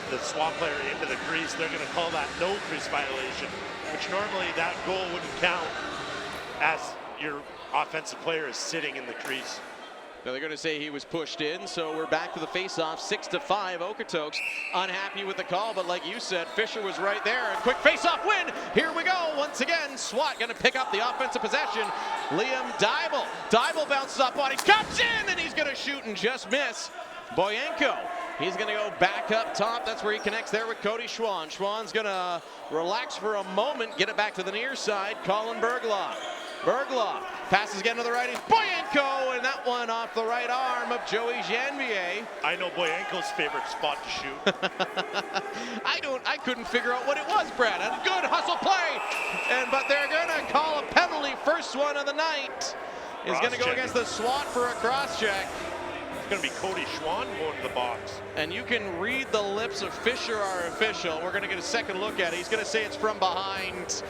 the SWAT player into the crease, they're going to call that no crease violation, which normally that goal wouldn't count as your offensive player is sitting in the crease. Now they're going to say he was pushed in, so we're back to the face-off, 6-5. Okotoks unhappy with the call, but like you said, Fisher was right there. A quick face-off win. Here we go. Once again, SWAT going to pick up the offensive possession. Liam Dybel. Dybel bounces off body, comes in, and he's going to shoot and just miss. Boyanko, he's going to go back up top. That's where he connects there with Cody Schwann. Schwann's going to relax for a moment, get it back to the near side. Colin Bergloff. Bergloff passes again to the right. Boyanko, and that one off the right arm of Joey Janvier. I know Boyanko's favorite spot to shoot. I couldn't figure out what it was, Brad. A good hustle play, but they're going to call a penalty. First one of the night is going to go against the SWAT for a cross check. It's going to be Cody Schwann going to the box. And you can read the lips of Fisher, our official. We're going to get a second look at it. He's going to say it's from behind.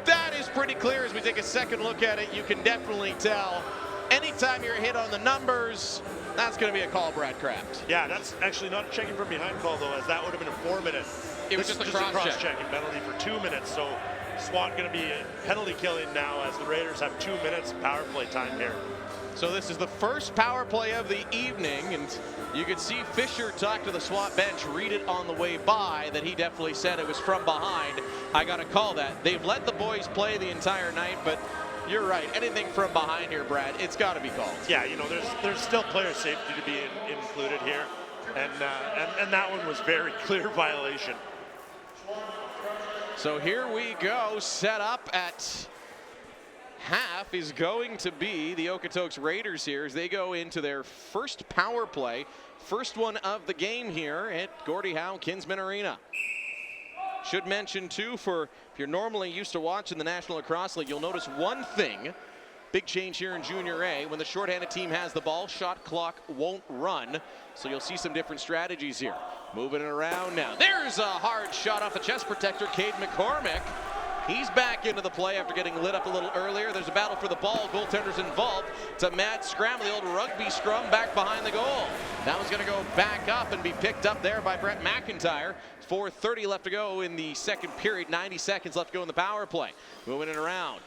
That is pretty clear as we take a second look at it. You can definitely tell. Anytime you're hit on the numbers, that's going to be a call, Brad Kraft. Yeah, that's actually not a checking from behind call, though, as that would have been a 4-minute. It was just a cross-checking penalty for 2 minutes. So SWAT going to be penalty killing now as the Raiders have 2 minutes power play time here. So this is the first power play of the evening, and you could see Fisher talk to the SWAT bench, read it on the way by, that he definitely said it was from behind. I got to call that. They've let the boys play the entire night, but you're right. Anything from behind here, Brad, it's got to be called. Yeah, you know, there's still player safety to be included here, and that one was very clear violation. So here we go. Set up at half is going to be the Okotoks Raiders here as they go into their first power play. First one of the game here at Gordie Howe Kinsman Arena. Should mention too, for if you're normally used to watching the National Lacrosse League, you'll notice one thing. Big change here in Junior A. When the shorthanded team has the ball, shot clock won't run. So you'll see some different strategies here. Moving it around now. There's a hard shot off the chest protector, Cade McCormick. He's back into the play after getting lit up a little earlier. There's a battle for the ball. Goaltender's involved. It's a mad scramble, the old rugby scrum back behind the goal. That one's going to go back up and be picked up there by Brett McIntyre. 4:30 left to go in the second period. 90 seconds left to go in the power play. Moving it around.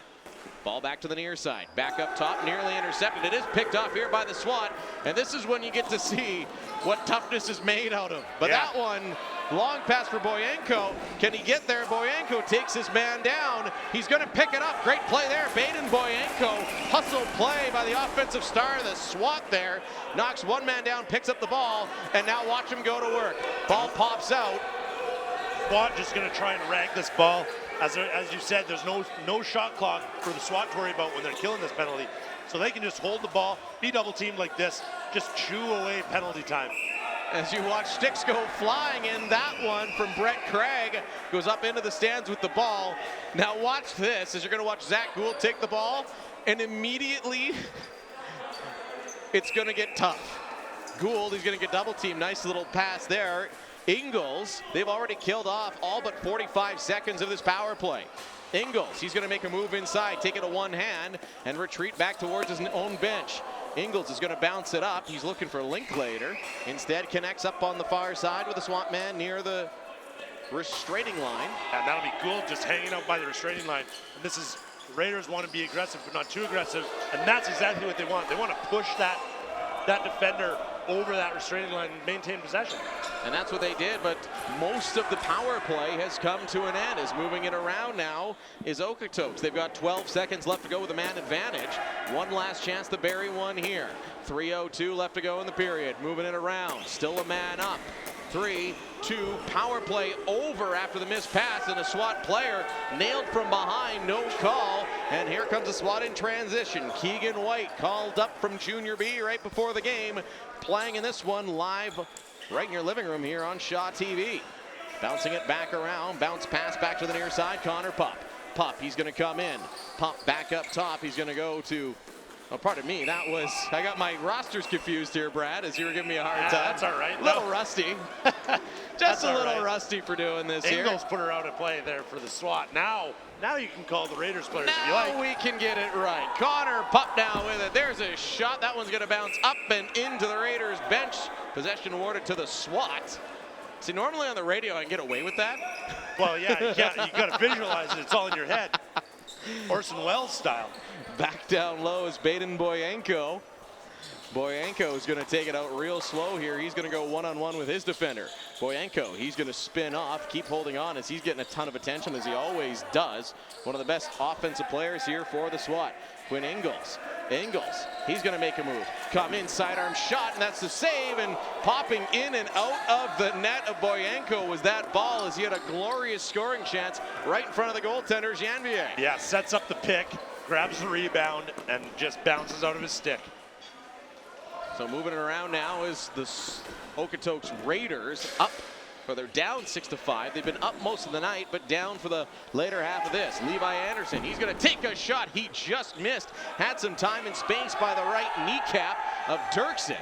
Ball back to the near side. Back up top, nearly intercepted. It is picked off here by the SWAT. And this is when you get to see what toughness is made out of. But that one, long pass for Boyenko. Can he get there? Boyenko takes his man down. He's going to pick it up. Great play there. Baden Boyenko. Hustle play by the offensive star. The SWAT there knocks one man down, picks up the ball, and now watch him go to work. Ball pops out. SWAT just going to try and rag this ball. As you said, there's no shot clock for the SWAT to worry about when they're killing this penalty. So they can just hold the ball, be double teamed like this, just chew away penalty time. As you watch sticks go flying in, that one from Brett Craig goes up into the stands with the ball. Now watch this, as you're going to watch Zach Gould take the ball, and immediately it's going to get tough. Gould, he's going to get double teamed. Nice little pass there. Ingles, they've already killed off all but 45 seconds of this power play. Ingles, he's going to make a move inside, take it to one hand, and retreat back towards his own bench. Ingles is going to bounce it up. He's looking for Linklater. Instead, connects up on the far side with a SWAT man near the restraining line. And that'll be Gould just hanging out by the restraining line. And this is, the Raiders want to be aggressive, but not too aggressive. And that's exactly what they want. They want to push that defender over that restraining line and maintain possession. And that's what they did, but most of the power play has come to an end. As moving it around now is Okotoks. They've got 12 seconds left to go with a man advantage. One last chance to bury one here. 3:02 left to go in the period. Moving it around, still a man up. 3-2, power play over after the missed pass, and a SWAT player nailed from behind, no call. And here comes a SWAT in transition. Keegan White called up from Junior B right before the game, playing in this one live right in your living room here on Shaw TV. Bouncing it back around, bounce pass back to the near side, Connor Pup. Pup, he's going to come in. Pup back up top, he's going to go to, oh, pardon me, that was, I got my rosters confused here, Brad, as you were giving me a hard time. That's all right. A little rusty. Just a little rusty for doing this here. Ingles put her out of play there for the SWAT. Now you can call the Raiders players if you like. Now we can get it right. Connor Pup now with it. There's a shot. That one's going to bounce up and into the Raiders bench. Possession awarded to the SWAT. See, normally on the radio I can get away with that. Well, yeah, you got to visualize it. It's all in your head. Orson Welles style. Back down low is Baden Boyenko. Boyenko is going to take it out real slow here. He's going to go one-on-one with his defender. Boyenko, he's going to spin off, keep holding on as he's getting a ton of attention, as he always does. One of the best offensive players here for the SWAT. Quinn Ingles. Ingles, he's going to make a move. Come in, sidearm shot, and that's the save. And popping in and out of the net of Boyenko was that ball, as he had a glorious scoring chance right in front of the goaltender, Janvier. Yeah, sets up the pick, grabs the rebound, and just bounces out of his stick. So moving it around now is the Okotoks Raiders up, or they're down 6-5. They've been up most of the night, but down for the later half of this. Levi Anderson, he's going to take a shot. He just missed. Had some time and space by the right kneecap of Dirksen.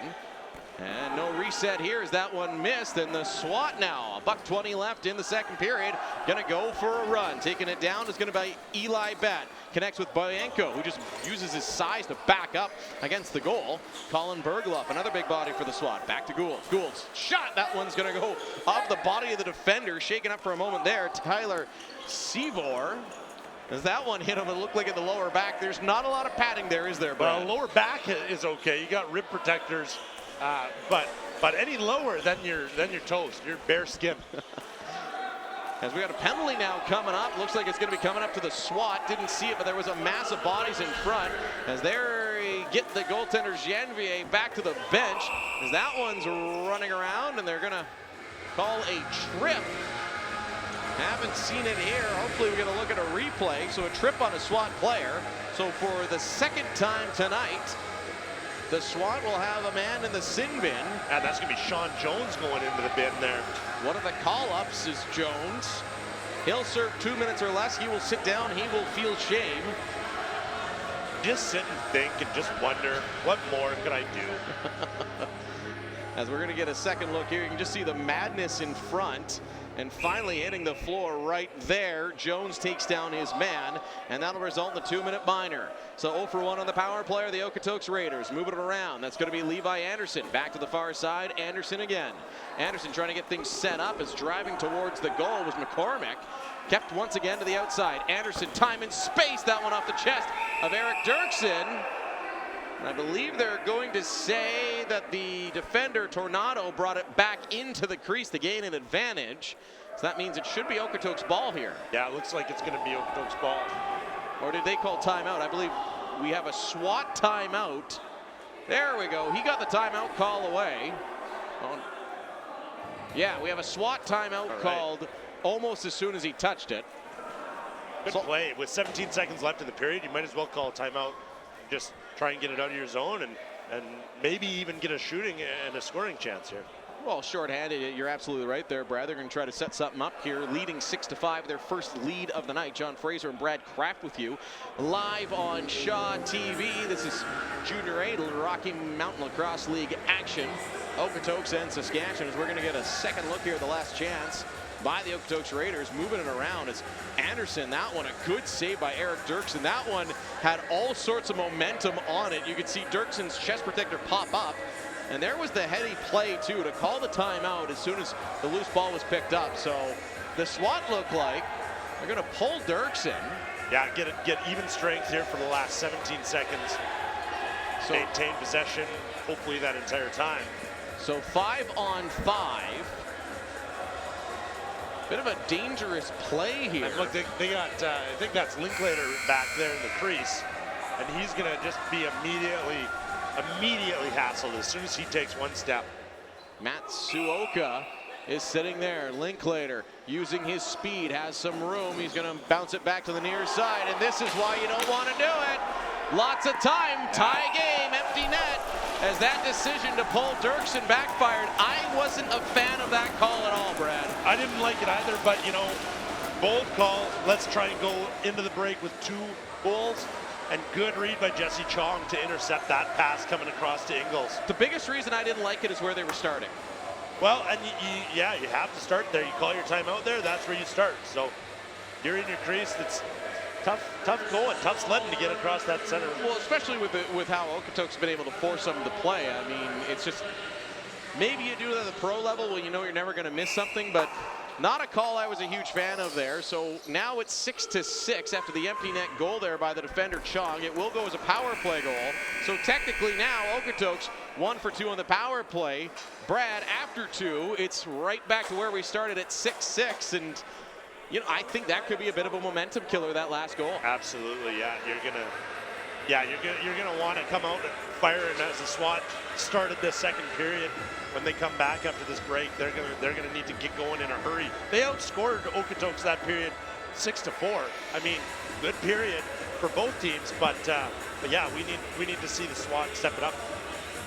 And no reset here as that one missed. And the SWAT now, $1:20 left in the second period. Going to go for a run. Taking it down is going to be Eli Batt. Connects with Boyenko, who just uses his size to back up against the goal. Colin Bergloff, another big body for the SWAT. Back to Gould. Gould's shot. That one's going to go off the body of the defender. Shaken up for a moment there. Tyler Seavor. As that one hit him, it looked like in the lower back. There's not a lot of padding there, is there, Brian? Well, lower back is okay. You got rib protectors. But any lower, then you're toast. You're bare skin. As we got a penalty now coming up. Looks like it's going to be coming up to the SWAT. Didn't see it, but there was a mass of bodies in front. As they get the goaltender Janvier back to the bench. As that one's running around, and they're going to call a trip. Haven't seen it here. Hopefully we're going to look at a replay. So a trip on a SWAT player. So for the second time tonight, the SWAT will have a man in the sin bin. And that's going to be Sean Jones going into the bin there. One of the call-ups is Jones. He'll serve 2 minutes or less. He will sit down. He will feel shame. Just sit and think and just wonder, what more could I do? As we're going to get a second look here, you can just see the madness in front. And finally hitting the floor right there, Jones takes down his man, and that'll result in the 2-minute minor. So 0 for 1 on the power play are the Okotoks Raiders. Moving it around, that's going to be Levi Anderson. Back to the far side, Anderson again. Anderson trying to get things set up as driving towards the goal was McCormick. Kept once again to the outside. Anderson, time and space, that one off the chest of Eric Dirksen. I believe they're going to say that the defender, Tornado, brought it back into the crease to gain an advantage. So that means it should be Okotoks' ball here. Yeah, it looks like it's going to be Okotoks' ball. Or did they call timeout? I believe we have a SWAT timeout. There we go. He got the timeout call away. Yeah, we have a SWAT timeout called almost as soon as he touched it. Good play. With 17 seconds left in the period, you might as well call a timeout. Just try and get it out of your zone and maybe even get a shooting and a scoring chance here. Well, shorthanded, you're absolutely right there, Brad. They're going to try to set something up here, leading 6-5, their first lead of the night. John Fraser and Brad Kraft with you, live on Shaw TV. This is Junior A Rocky Mountain Lacrosse League action. Okotoks and Saskatchewan, as we're going to get a second look here at the last chance by the Okotoks Raiders, moving it around. It's Anderson, that one, a good save by Eric Dirksen. That one had all sorts of momentum on it. You could see Dirksen's chest protector pop up, and there was the heady play too to call the timeout as soon as the loose ball was picked up. So the SWAT look like they're going to pull Dirksen. Yeah, get even strength here for the last 17 seconds. So maintain possession, hopefully that entire time. So 5-on-5. Bit of a dangerous play here. And look, they got, I think that's Linklater back there in the crease, and he's going to just be immediately hassled as soon as he takes one step. Matsuoka is sitting there. Linklater using his speed, has some room. He's going to bounce it back to the near side, and this is why you don't want to do it. Lots of time, tie game, empty net. As that decision to pull Dirksen backfired, I wasn't a fan of that call at all, Brad. I didn't like it either, but you know, bold call. Let's try and go into the break with 2 goals. And good read by Jesse Chong to intercept that pass coming across to Ingles. The biggest reason I didn't like it is where they were starting. Well, and you have to start there. You call your timeout there, that's where you start. So you're in your crease. It's tough going, tough sledding to get across that center. Well, especially with how Okotoks been able to force them to play. I mean, it's just, maybe you do it at the pro level when you know you're never going to miss something, but not a call I was a huge fan of there. So now it's 6-6 after the empty net goal there by the defender Chong. It will go as a power play goal. So technically now Okotoks 1 for 2 on the power play. Brad, after 2, it's right back to where we started at 6-6, and you know, I think that could be a bit of a momentum killer, that last goal. Absolutely, yeah. You're gonna want to come out and fire, and as the SWAT started the second period, when they come back after this break, they're gonna need to get going in a hurry. They outscored Okotoks that period 6-4. I mean, good period for both teams, but yeah, we need to see the SWAT step it up.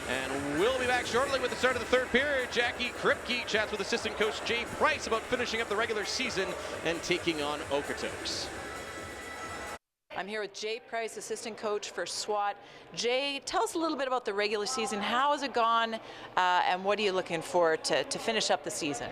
And we'll be back shortly with the start of the third period. Jackie Kripke chats with assistant coach Jay Price about finishing up the regular season and taking on Okotoks. I'm here with Jay Price, assistant coach for SWAT. Jay, tell us a little bit about the regular season. How has it gone, and what are you looking for to finish up the season?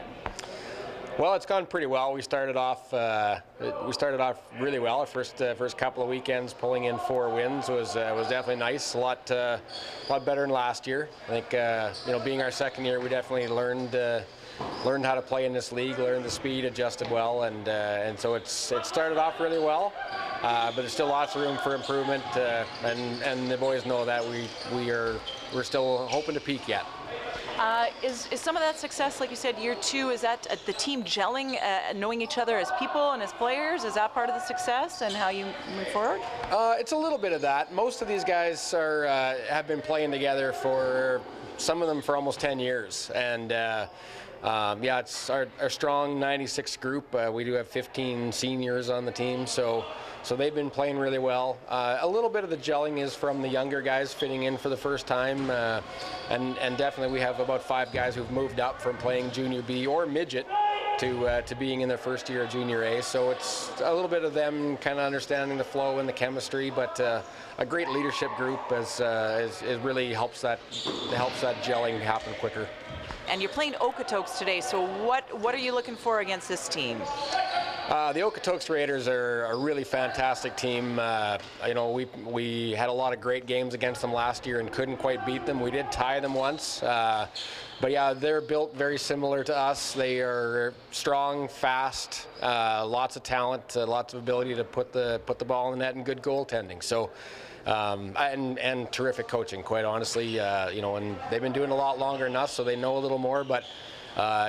Well, it's gone pretty well. We started off really well. Our first couple of weekends, pulling in 4 wins was definitely nice. A lot better than last year. I think being our second year, we definitely learned how to play in this league, learned the speed, adjusted well, and so it started off really well. But there's still lots of room for improvement, and the boys know that we're still hoping to peak yet. Is some of that success, like you said, year 2, is that the team gelling, knowing each other as people and as players? Is that part of the success and how you move forward? It's a little bit of that. Most of these guys are have been playing together for, some of them for almost 10 years. And yeah, it's our strong 96 group. We do have 15 seniors on the team, so they've been playing really well. A little bit of the gelling is from the younger guys fitting in for the first time, and definitely we have about 5 guys who've moved up from playing junior B or midget to being in their first year of junior A. So it's a little bit of them kind of understanding the flow and the chemistry, but a great leadership group it really helps that gelling happen quicker. And you're playing Okotoks today, so what are you looking for against this team? The Okotoks Raiders are a really fantastic team. You know, we had a lot of great games against them last year and couldn't quite beat them. We did tie them once, but yeah, they're built very similar to us. They are strong, fast, lots of talent, lots of ability to put the ball in the net, and good goaltending. So. And terrific coaching, quite honestly. You know, and they've been doing a lot longer than us, so they know a little more. But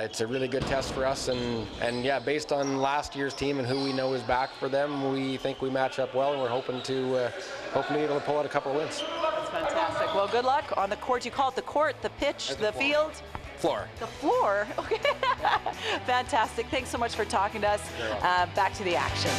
it's a really good test for us. And yeah, based on last year's team and who we know is back for them, we think we match up well, and we're hoping to be able to pull out a couple of wins. That's fantastic. Well, good luck on the court. You call it the court, the pitch, the field? Floor. The floor? Okay. Fantastic. Thanks so much for talking to us. Back to the action.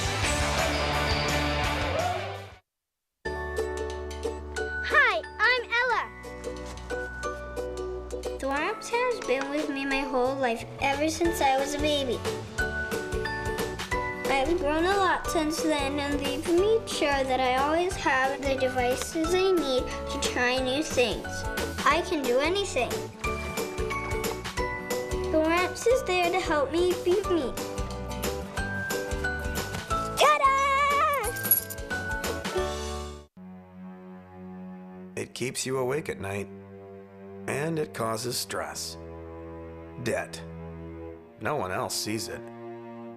Lacrosse has been with me my whole life, ever since I was a baby. I've grown a lot since then, and they've made sure that I always have the devices I need to try new things. I can do anything. The ramps is there to help me beat me. Ta-da! It keeps you awake at night, and it causes stress. Debt. No one else sees it,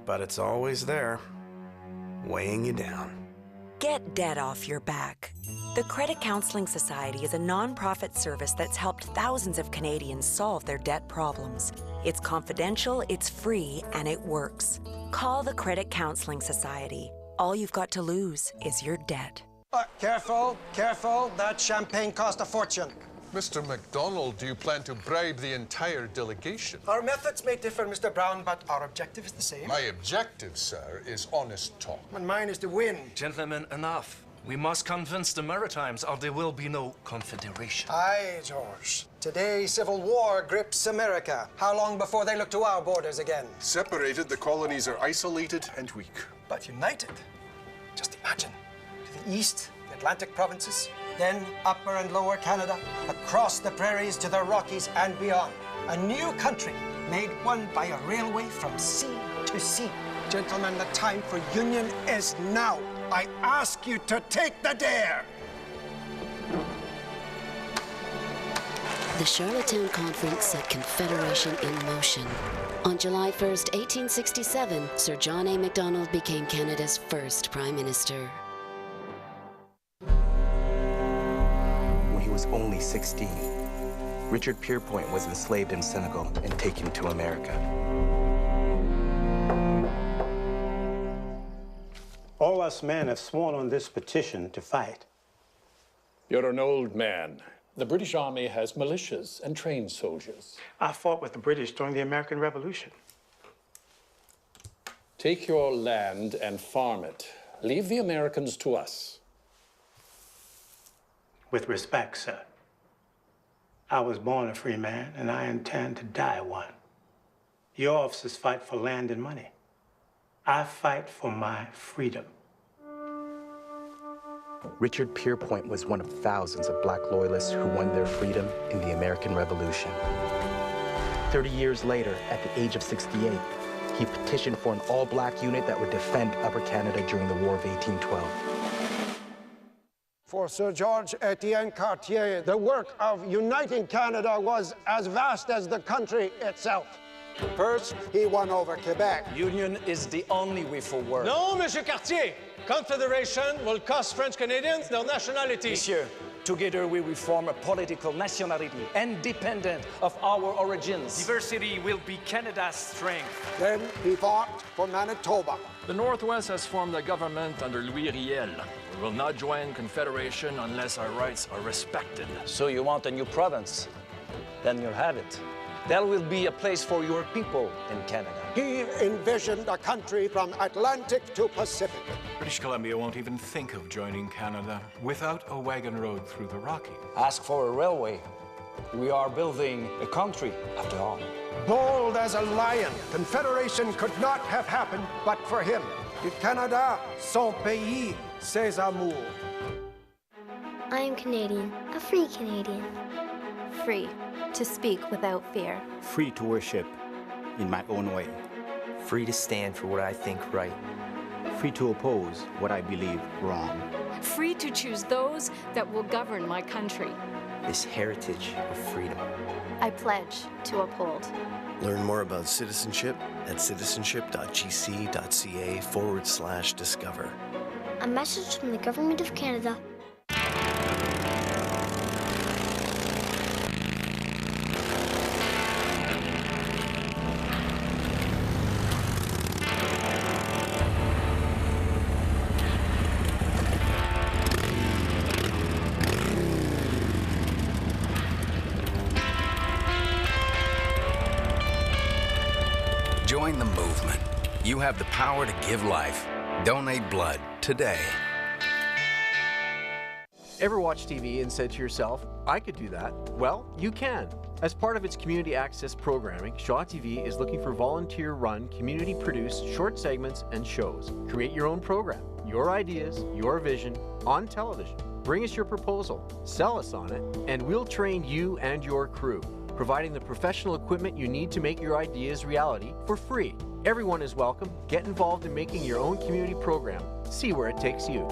but it's always there, weighing you down. Get debt off your back. The Credit Counseling Society is a non-profit service that's helped thousands of Canadians solve their debt problems. It's confidential, it's free, and it works. Call the Credit Counseling Society. All you've got to lose is your debt. Careful, careful. That champagne cost a fortune. Mr. McDonald, do you plan to bribe the entire delegation? Our methods may differ, Mr. Brown, but our objective is the same. My objective, sir, is honest talk. And mine is to win. Gentlemen, enough. We must convince the Maritimes or there will be no confederation. Aye, George. Today, civil war grips America. How long before they look to our borders again? Separated, the colonies are isolated and weak. But united. Just imagine. To the east, the Atlantic provinces. Then Upper and Lower Canada, across the prairies to the Rockies and beyond. A new country made one by a railway from sea to sea. Gentlemen, the time for union is now. I ask you to take the dare. The Charlottetown Conference set Confederation in motion. On July 1st, 1867, Sir John A. Macdonald became Canada's first Prime Minister. When he was only 16, Richard Pierpoint was enslaved in Senegal and taken to America. All us men have sworn on this petition to fight. You're an old man. The British Army has militias and trained soldiers. I fought with the British during the American Revolution. Take your land and farm it. Leave the Americans to us. With respect, sir. I was born a free man, and I intend to die one. Your officers fight for land and money. I fight for my freedom. Richard Pierpoint was one of thousands of black loyalists who won their freedom in the American Revolution. 30 years later, at the age of 68, he petitioned for an all-black unit that would defend Upper Canada during the War of 1812. For Sir George Etienne Cartier, the work of uniting Canada was as vast as the country itself. First, he won over Quebec. Union is the only way forward. No, Monsieur Cartier. Confederation will cost French Canadians their nationality. Monsieur, Together we will form a political nationality independent of our origins. Diversity will be Canada's strength. Then he fought for Manitoba. The Northwest has formed a government under Louis Riel. We will not join Confederation unless our rights are respected. So you want a new province? Then you'll have it. There will be a place for your people in Canada. He envisioned a country from Atlantic to Pacific. British Columbia won't even think of joining Canada without a wagon road through the Rockies. Ask for a railway. We are building a country after all. Bold as a lion, Confederation could not have happened but for him. Du Canada, son pays, ses amours. I am Canadian, a free Canadian. Free to speak without fear. Free to worship in my own way. Free to stand for what I think right. Free to oppose what I believe wrong. Free to choose those that will govern my country. This heritage of freedom. I pledge to uphold. Learn more about citizenship at citizenship.gc.ca/discover. A message from the Government of Canada. Join the movement. You have the power to give life. Donate blood today. Ever watch TV and said to yourself, I could do that? Well, you can. As part of its community access programming, Shaw TV is looking for volunteer-run, community-produced short segments and shows. Create your own program, your ideas, your vision, on television. Bring us your proposal, sell us on it, and we'll train you and your crew, providing the professional equipment you need to make your ideas reality for free. Everyone is welcome. Get involved in making your own community program. See where it takes you.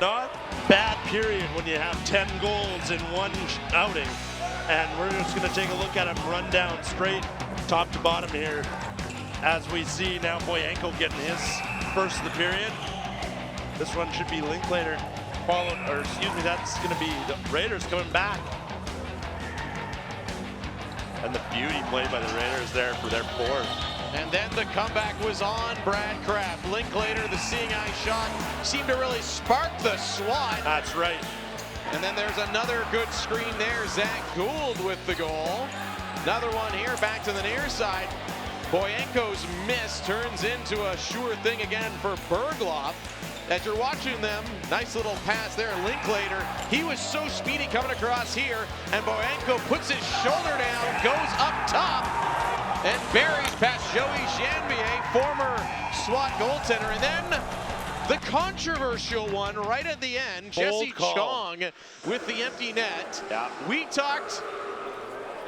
Not bad period when you have 10 goals in one outing. And we're just going to take a look at them run down straight, top to bottom here. As we see now Boyanko getting his first of the period. This one should be Linklater followed, or excuse me, that's going to be the Raiders coming back. And the beauty play by the Raiders there for their fourth. And then the comeback was on Brad Kraft. Linklater, the seeing eye shot, seemed to really spark the SWAT. That's right. And then there's another good screen there. Zach Gould with the goal. Another one here, back to the near side. Boyanko's miss turns into a sure thing again for Bergloff. As you're watching them, nice little pass there, Linklater. He was so speedy coming across here, and Boyanko puts his shoulder down, goes up top, and buries past Joey Janvier, former SWAT goaltender. And then the controversial one right at the end, Jesse Chong with the empty net. Yeah. We talked,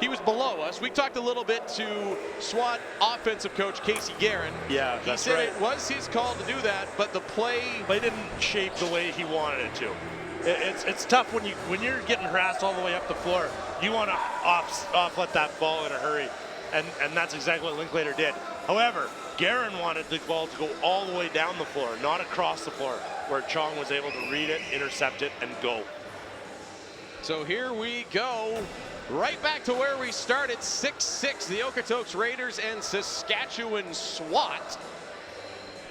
he was below us. We talked a little bit to SWAT offensive coach Casey Guerin. Yeah, he that's said right. it was his call to do that, but the play didn't shape the way he wanted it to. It's tough when you're getting harassed all the way up the floor. You want to off let that ball in a hurry. And that's exactly what Linklater did. However, Guerin wanted the ball to go all the way down the floor, not across the floor, where Chong was able to read it, intercept it, and go. So here we go. Right back to where we started, 6-6, the Okotoks Raiders and Saskatchewan SWAT.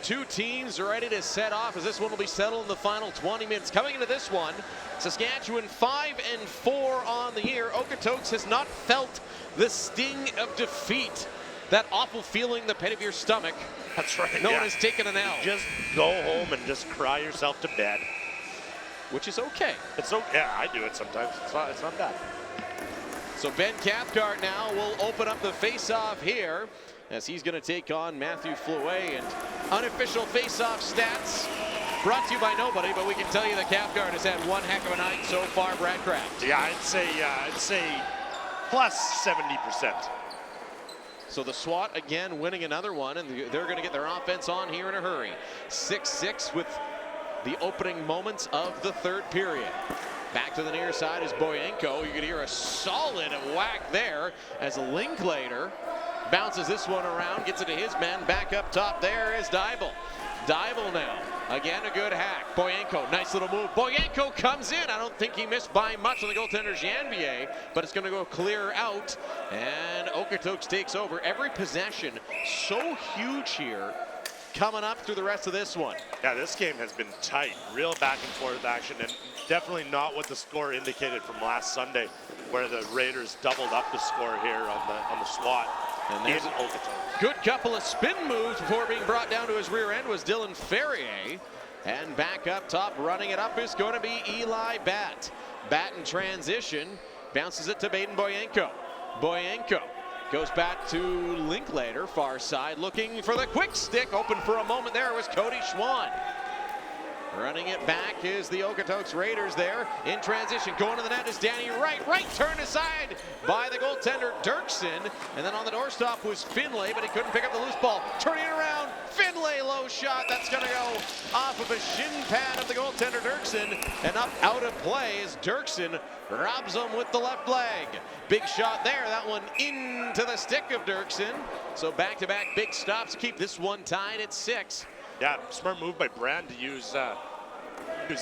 Two teams ready to set off as this one will be settled in the final 20 minutes. Coming into this one, Saskatchewan 5-4 on the year. Okotoks has not felt the sting of defeat. That awful feeling in the pit of your stomach. That's right. No one has taken an L. Just go home and just cry yourself to bed. Which is okay. It's okay. Yeah, I do it sometimes. It's not bad. So Ben Cathcart now will open up the face-off here as he's going to take on Matthew Flouet. And unofficial face-off stats, Brought to you by nobody, but we can tell you the Cathcart has had one heck of a night so far, Brad Kraft. Yeah, I'd say plus 70%. So the SWAT again winning another one, and they're going to get their offense on here in a hurry. 6-6 with the opening moments of the third period. Back to the near side is Boyenko. You can hear a solid whack there as Linklater bounces this one around, gets it to his man. Back up top there is Dybel. Dybel now. Again, a good hack. Boyenko, nice little move. Boyenko comes in. I don't think he missed by much on the goaltender Janvier, but it's going to go clear out, and Okotoks takes over. Every possession so huge here coming up through the rest of this one. Yeah, this game has been tight. Real back and forth action, and definitely not what the score indicated from last Sunday, where the Raiders doubled up the score here on the SWAT. And there's an good couple of spin moves before being brought down to his rear end was Dylan Ferrier. And back up top, running it up is going to be Eli Batt. Batt in transition, bounces it to Baden Boyenko. Boyenko goes back to Linklater, far side, looking for the quick stick. Open for a moment there was Cody Schwann. Running it back is the Okotoks Raiders there. In transition, going to the net is Danny Wright. Right turn aside by the goaltender Dirksen. And then on the doorstop was Finlay, but he couldn't pick up the loose ball. Turning it around, Finlay low shot. That's going to go off of a shin pad of the goaltender Dirksen. And up out of play is Dirksen. Robs him with the left leg. Big shot there. That one into the stick of Dirksen. So back-to-back big stops keep this one tied at 6. Yeah, smart move by Brand to use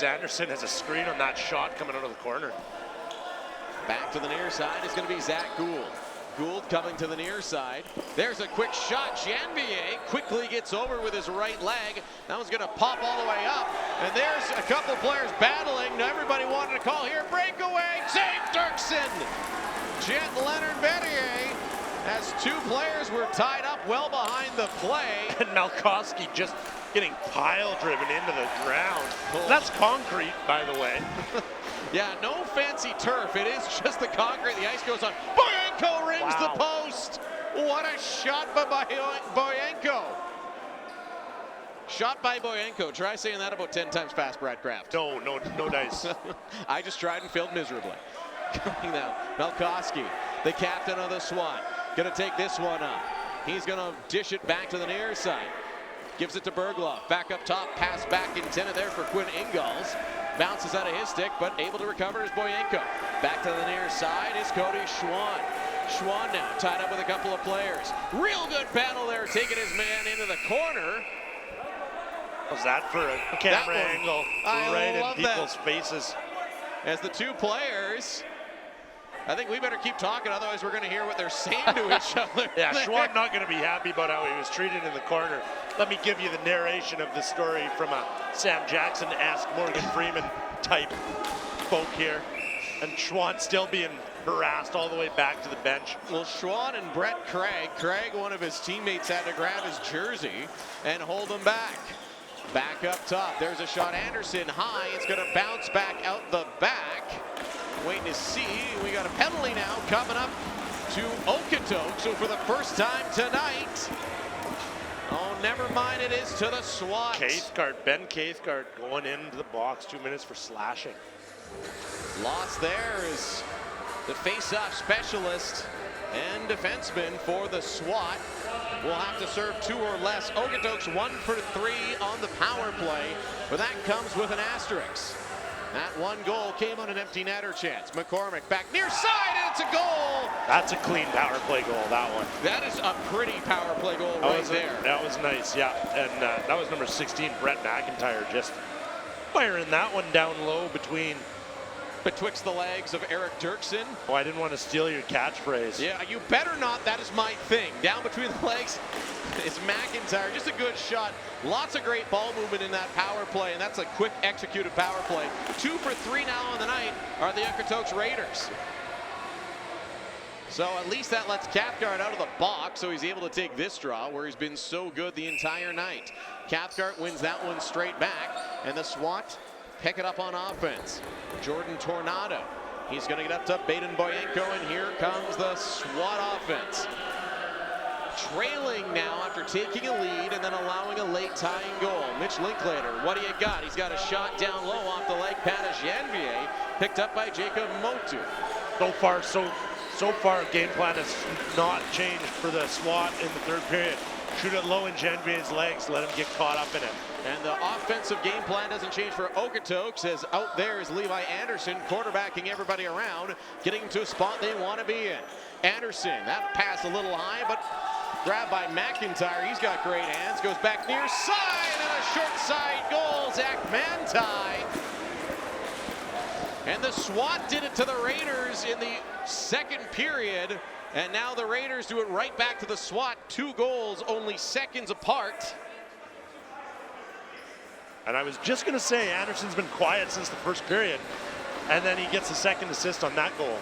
Anderson as a screen on that shot coming out of the corner. Back to the near side is going to be Zach Gould. Gould coming to the near side. There's a quick shot. Janvier quickly gets over with his right leg. That one's going to pop all the way up. And there's a couple players battling. Everybody wanted to call here. Breakaway. Save Dirksen. Jet Leonard Bernier, as two players were tied up well behind the play. And Malkowski just getting pile driven into the ground. That's concrete, by the way. Yeah, no fancy turf. It is just the concrete. The ice goes on. Boyenko rings the post. What a shot by Boyenko. Shot by Boyenko. Try saying that about 10 times fast, Brad Kraft. No dice. I just tried and failed miserably. Coming now, Malkowski, the captain of the SWAT, gonna take this one up. He's gonna dish it back to the near side. Gives it to Bergloff. Back up top, pass back intended there for Quinn Ingalls. Bounces out of his stick, but able to recover is Boyenko. Back to the near side is Cody Schwann. Schwann now tied up with a couple of players. Real good battle there, taking his man into the corner. Was that for a camera angle right in people's faces? As the two players, I think we better keep talking, otherwise we're going to hear what they're saying to each other. Yeah, Schwann not going to be happy about how he was treated in the corner. Let me give you the narration of the story from a Sam Jackson-esque Morgan Freeman type folk here. And Schwann still being harassed all the way back to the bench. Well, Schwann and Brett Craig, one of his teammates, had to grab his jersey and hold him back. Back up top, there's a shot. Anderson high, it's going to bounce back out the back. Waiting to see, we got a penalty now coming up to Okotoks. So for the first time tonight, oh, never mind, it is to the SWAT. Ben Cathcart going into the box, 2 minutes for slashing. Lost there is the face-off specialist and defenseman for the SWAT. Will have to serve 2 or less. Okotoks 1 for 3 on the power play, but that comes with an asterisk. That one goal came on an empty netter chance. McCormick back near side, and it's a goal. That's a clean power play goal, that one. That is a pretty power play goal right there. That was nice, yeah. And that was number 16, Brett McIntyre, just firing that one down low betwixt the legs of Eric Dirksen. Oh, I didn't want to steal your catchphrase. Yeah, you better not. That is my thing. Down between the legs is McIntyre. Just a good shot. Lots of great ball movement in that power play, and that's a quick executed power play. 2 for 3 now on the night are the Okotoks Raiders. So at least that lets Cathcart out of the box, so he's able to take this draw where he's been so good the entire night. Cathcart wins that one straight back, and the SWAT pick it up on offense. Jordan Tornado. He's going to get up to Baden Boyenko, and here comes the SWAT offense. trailing now after taking a lead and then allowing a late tying goal. Mitch Linklater, what do you got? He's got a shot down low off the leg pad of Janvier, picked up by Jacob Motu. So far, game plan has not changed for the SWAT in the third period. Shoot it low in Janvier's legs, let him get caught up in it. And the offensive game plan doesn't change for Okotoks, as out there is Levi Anderson quarterbacking everybody around, getting them to a spot they want to be in. Anderson, that pass a little high, but grabbed by McIntyre. He's got great hands, goes back near side, and a short side goal, Zach Manti. And the SWAT did it to the Raiders in the second period, and now the Raiders do it right back to the SWAT. 2 goals, only seconds apart. And I was just going to say, Anderson's been quiet since the first period, and then he gets a second assist on that goal.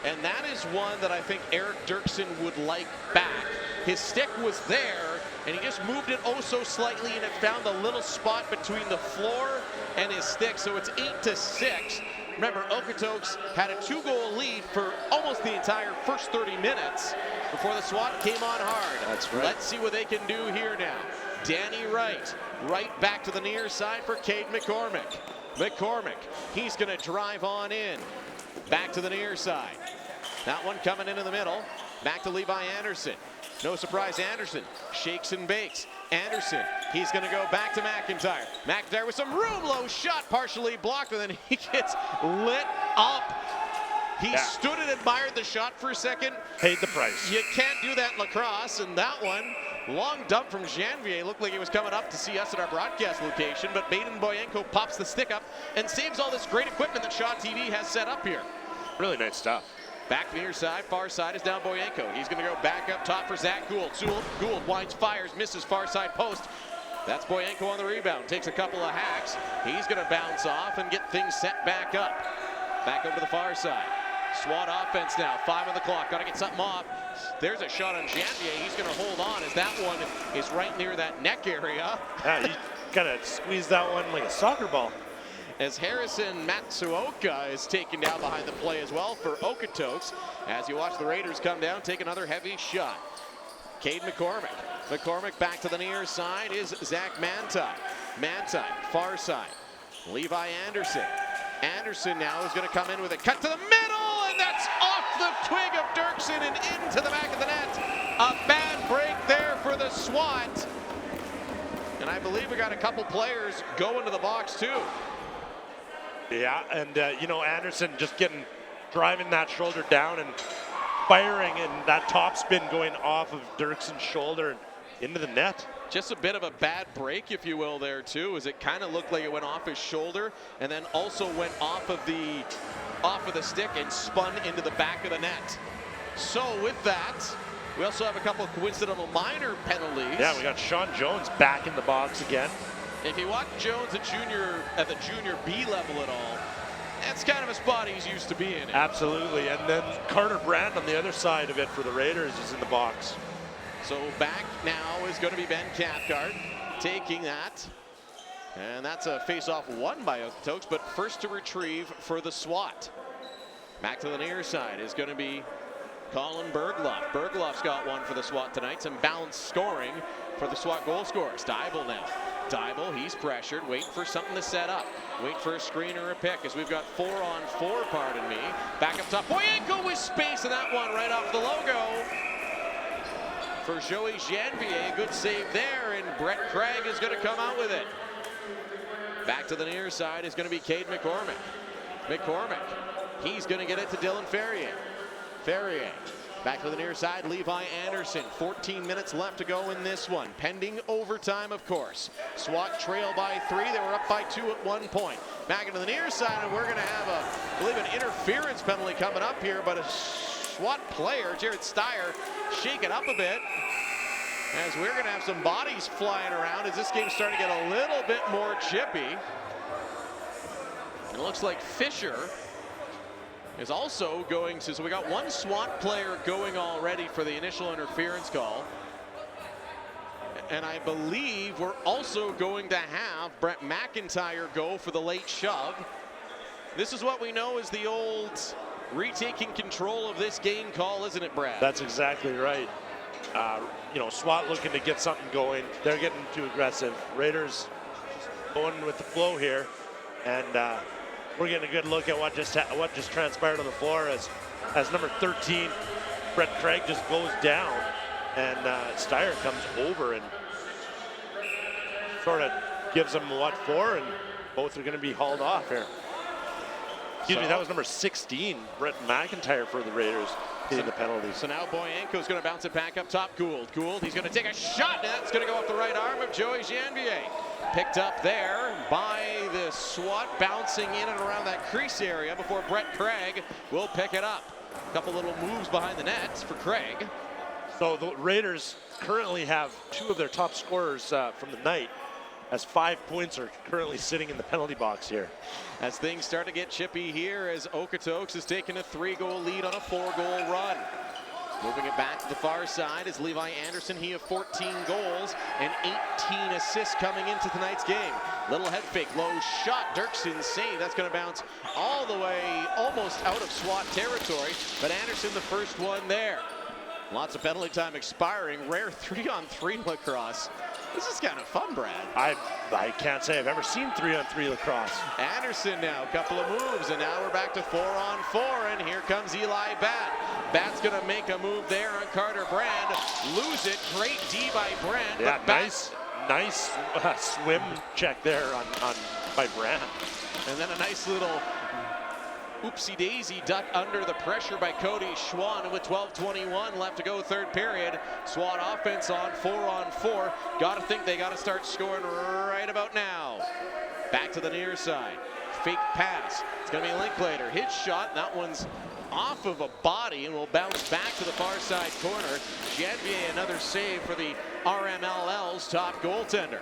And that is one that I think Eric Dirksen would like back. His stick was there, and he just moved it oh so slightly, and it found the little spot between the floor and his stick, so it's 8-6. Remember, Okotoks had a 2-goal lead for almost the entire first 30 minutes before the SWAT came on hard. That's right. Let's see what they can do here now. Danny Wright, right back to the near side for Cade McCormick. McCormick, he's going to drive on in. Back to the near side. That one coming into the middle. Back to Levi Anderson. No surprise, Anderson shakes and bakes. Anderson, he's going to go back to McIntyre. McIntyre with some room, low shot, partially blocked, and then he gets lit up. He stood and admired the shot for a second. Paid the price. You can't do that in lacrosse, and that one, long dump from Janvier. Looked like he was coming up to see us at our broadcast location, but Baden Boyenko pops the stick up and saves all this great equipment that Shaw TV has set up here. Really nice stuff. Back near side, far side is down Boyenko. He's going to go back up top for Zach Gould. Gould winds, fires, misses far side post. That's Boyenko on the rebound. Takes a couple of hacks. He's going to bounce off and get things set back up. Back over to the far side. SWAT offense now, 5 on the clock. Got to get something off. There's a shot on Janvier. He's going to hold on as that one is right near that neck area. Yeah, he kind of squeezed that one like a soccer ball. As Harrison Matsuoka is taken down behind the play as well for Okotoks. As you watch the Raiders come down, take another heavy shot. Cade McCormick. McCormick back to the near side is Zach Manti. Manti, far side. Levi Anderson. Anderson now is going to come in with a cut to the middle, and that's off the twig of Dirksen and into the back of the net. A bad break there for the SWAT. And I believe we got a couple players going to the box too. Yeah, and you know, Anderson just driving that shoulder down and firing, and that top spin going off of Dirksen's shoulder and into the net. Just a bit of a bad break, if you will, there too, as it kind of looked like it went off his shoulder and then also went off of the stick and spun into the back of the net. So with that, we also have a couple of coincidental minor penalties. Yeah, we got Sean Jones back in the box again. If you watch Jones at the junior B level at all, that's kind of a spot he's used to being in. Absolutely, and then Carter Brand on the other side of it for the Raiders is in the box. So back now is going to be Ben Cathcart taking that. And that's a face-off won by Okotoks, but first to retrieve for the SWAT. Back to the near side is going to be Colin Bergloff. Bergloff's got one for the SWAT tonight. Some balanced scoring for the SWAT goal scorers. Dybel now. Dybel, he's pressured, waiting for something to set up. Wait for a screen or a pick as we've got 4-on-4, pardon me. Back up top, Boyenko with space, and that one right off the logo. For Joey Janvier, good save there, and Brett Craig is going to come out with it. Back to the near side is going to be Cade McCormick. McCormick, he's going to get it to Dylan Ferrier. Ferrier, back to the near side, Levi Anderson. 14 minutes left to go in this one, pending overtime, of course. SWAT trail by 3. They were up by 2 at one point. Back into the near side, and we're going to have, I believe, an interference penalty coming up here, but a SWAT player, Jared Steyer, shaking up a bit as we're going to have some bodies flying around as this game's starting to get a little bit more chippy. It looks like Fisher is also going to, so we got one SWAT player going already for the initial interference call. And I believe we're also going to have Brett McIntyre go for the late shove. This is what we know is the old retaking control of this game call, isn't it, Brad? That's exactly right. SWAT looking to get something going. They're getting too aggressive. Raiders going with the flow here, and we're getting a good look at what just transpired on the floor as number 13, Brett Craig, just goes down, and Steyer comes over and sort of gives him what for, and both are going to be hauled off here. Excuse me, that was number 16, Brett McIntyre for the Raiders, hitting the penalty. So now Boyanko's going to bounce it back up top. Gould, he's going to take a shot. That's going to go off the right arm of Joey Janvier. Picked up there by the SWAT, bouncing in and around that crease area before Brett Craig will pick it up. A couple little moves behind the net for Craig. So the Raiders currently have 2 of their top scorers from the night, as 5 points are currently sitting in the penalty box here. As things start to get chippy here, as Okotoks has taken a 3-goal lead on a 4-goal run. Moving it back to the far side is Levi Anderson. He has 14 goals and 18 assists coming into tonight's game. Little head fake, low shot, Dirksen save. That's going to bounce all the way almost out of SWAT territory, but Anderson the first one there. Lots of penalty time expiring. Rare 3-on-3 lacrosse. This is kind of fun, Brad. I can't say I've ever seen 3-on-3 lacrosse. Anderson now, a couple of moves, and now we're back to 4-on-4, and here comes Eli Batt. Batt's going to make a move there on Carter Brand. Lose it. Great D by Brand. Yeah, nice swim check there on by Brand. And then a nice little oopsie-daisy duck under the pressure by Cody Schwann with 12:21 left to go, third period. SWAT offense on 4-on-4. Got to think they got to start scoring right about now. Back to the near side. Fake pass. It's going to be Linklater. His shot. That one's off of a body and will bounce back to the far side corner. Janvier, another save for the RMLL's top goaltender.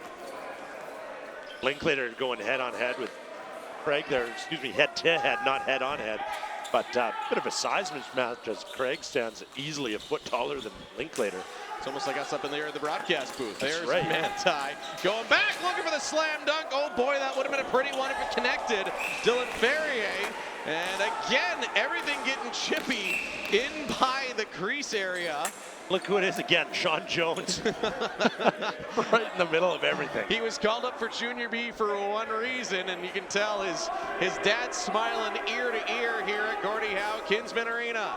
Linklater going head-on-head with Craig there, head-to-head, not head-on-head. But a bit of a size mismatch as Craig stands easily a foot taller than Linklater. It's almost like us up in there at the broadcast booth. That's There's right. Manti going back, looking for the slam dunk. Oh boy, that would have been a pretty one if it connected. Dylan Ferrier, and again, everything getting chippy in by the crease area. Look who it is again, Sean Jones. Right in the middle of everything. He was called up for Junior B for one reason, and you can tell his dad's smiling ear to ear here at Gordie Howe Kinsman Arena.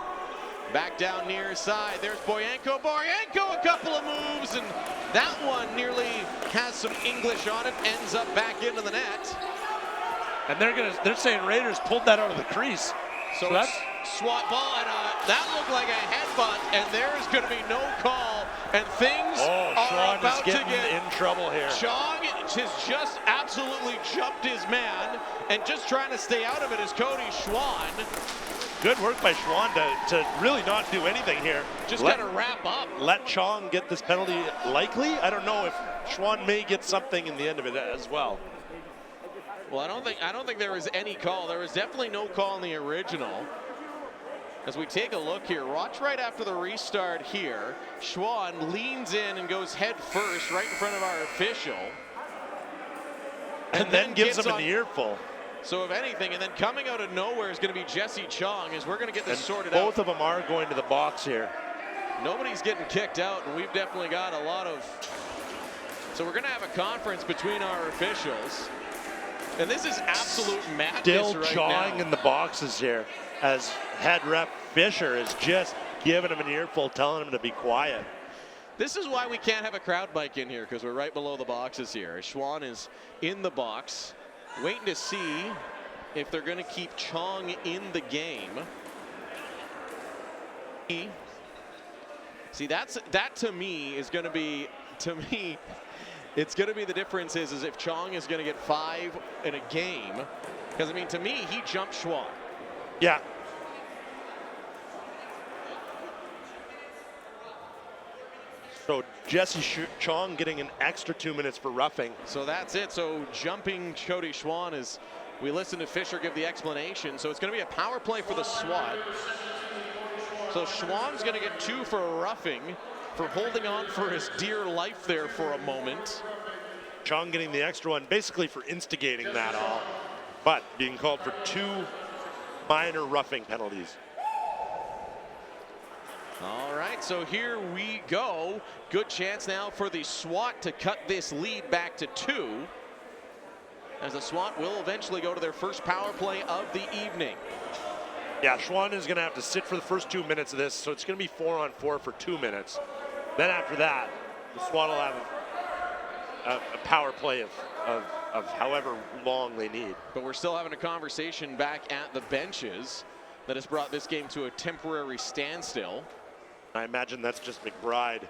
Back down near side, there's Boyanko. Boyanko, a couple of moves, and that one nearly has some English on it, ends up back into the net. And they're saying Raiders pulled that out of the crease. So that's SWAT ball, and that looked like a headbutt, and there's going to be no call, and things are about to get in trouble here. Chong has just absolutely jumped his man, and just trying to stay out of it is Cody Schwann. Good work by Schwann to really not do anything here. Just got to wrap up. Let Chong get this penalty likely. I don't know if Schwann may get something in the end of it as well. Well, I don't think there was any call. There was definitely no call in the original. As we take a look here, watch right after the restart here. Schwann leans in and goes head first right in front of our official. And then gives him an earful. So if anything, and then coming out of nowhere is going to be Jesse Chong, as we're going to get this sorted out. Both of them are going to the box here. Nobody's getting kicked out, and we've definitely got a lot of... So we're going to have a conference between our officials. And this is absolute madness Still right jawing now. in the boxes here as head rep Fisher is just giving him an earful, telling him to be quiet. This is why we can't have a crowd mic in here, because we're right below the boxes here. Schwann is in the box, waiting to see if they're going to keep Chong in the game. See, that to me is going to be, it's going to be the difference is if Chong is going to get 5 in a game. Because, I mean, to me, he jumped Schwann. Yeah. So Jesse Chong getting an extra 2 minutes for roughing. So that's it. So jumping Cody Schwann is, we listen to Fisher give the explanation. So it's going to be a power play for the SWAT. So Schwann's going to get 2 for roughing, for holding on for his dear life there for a moment. Chong getting the extra one, basically for instigating that all, but being called for 2 minor roughing penalties. All right, so here we go. Good chance now for the SWAT to cut this lead back to 2. As the SWAT will eventually go to their first power play of the evening. Yeah, Schwann is going to have to sit for the first 2 minutes of this, so it's going to be 4-on-4 for 2 minutes. Then after that, the SWAT will have a power play of however long they need. But we're still having a conversation back at the benches that has brought this game to a temporary standstill. I imagine that's just McBride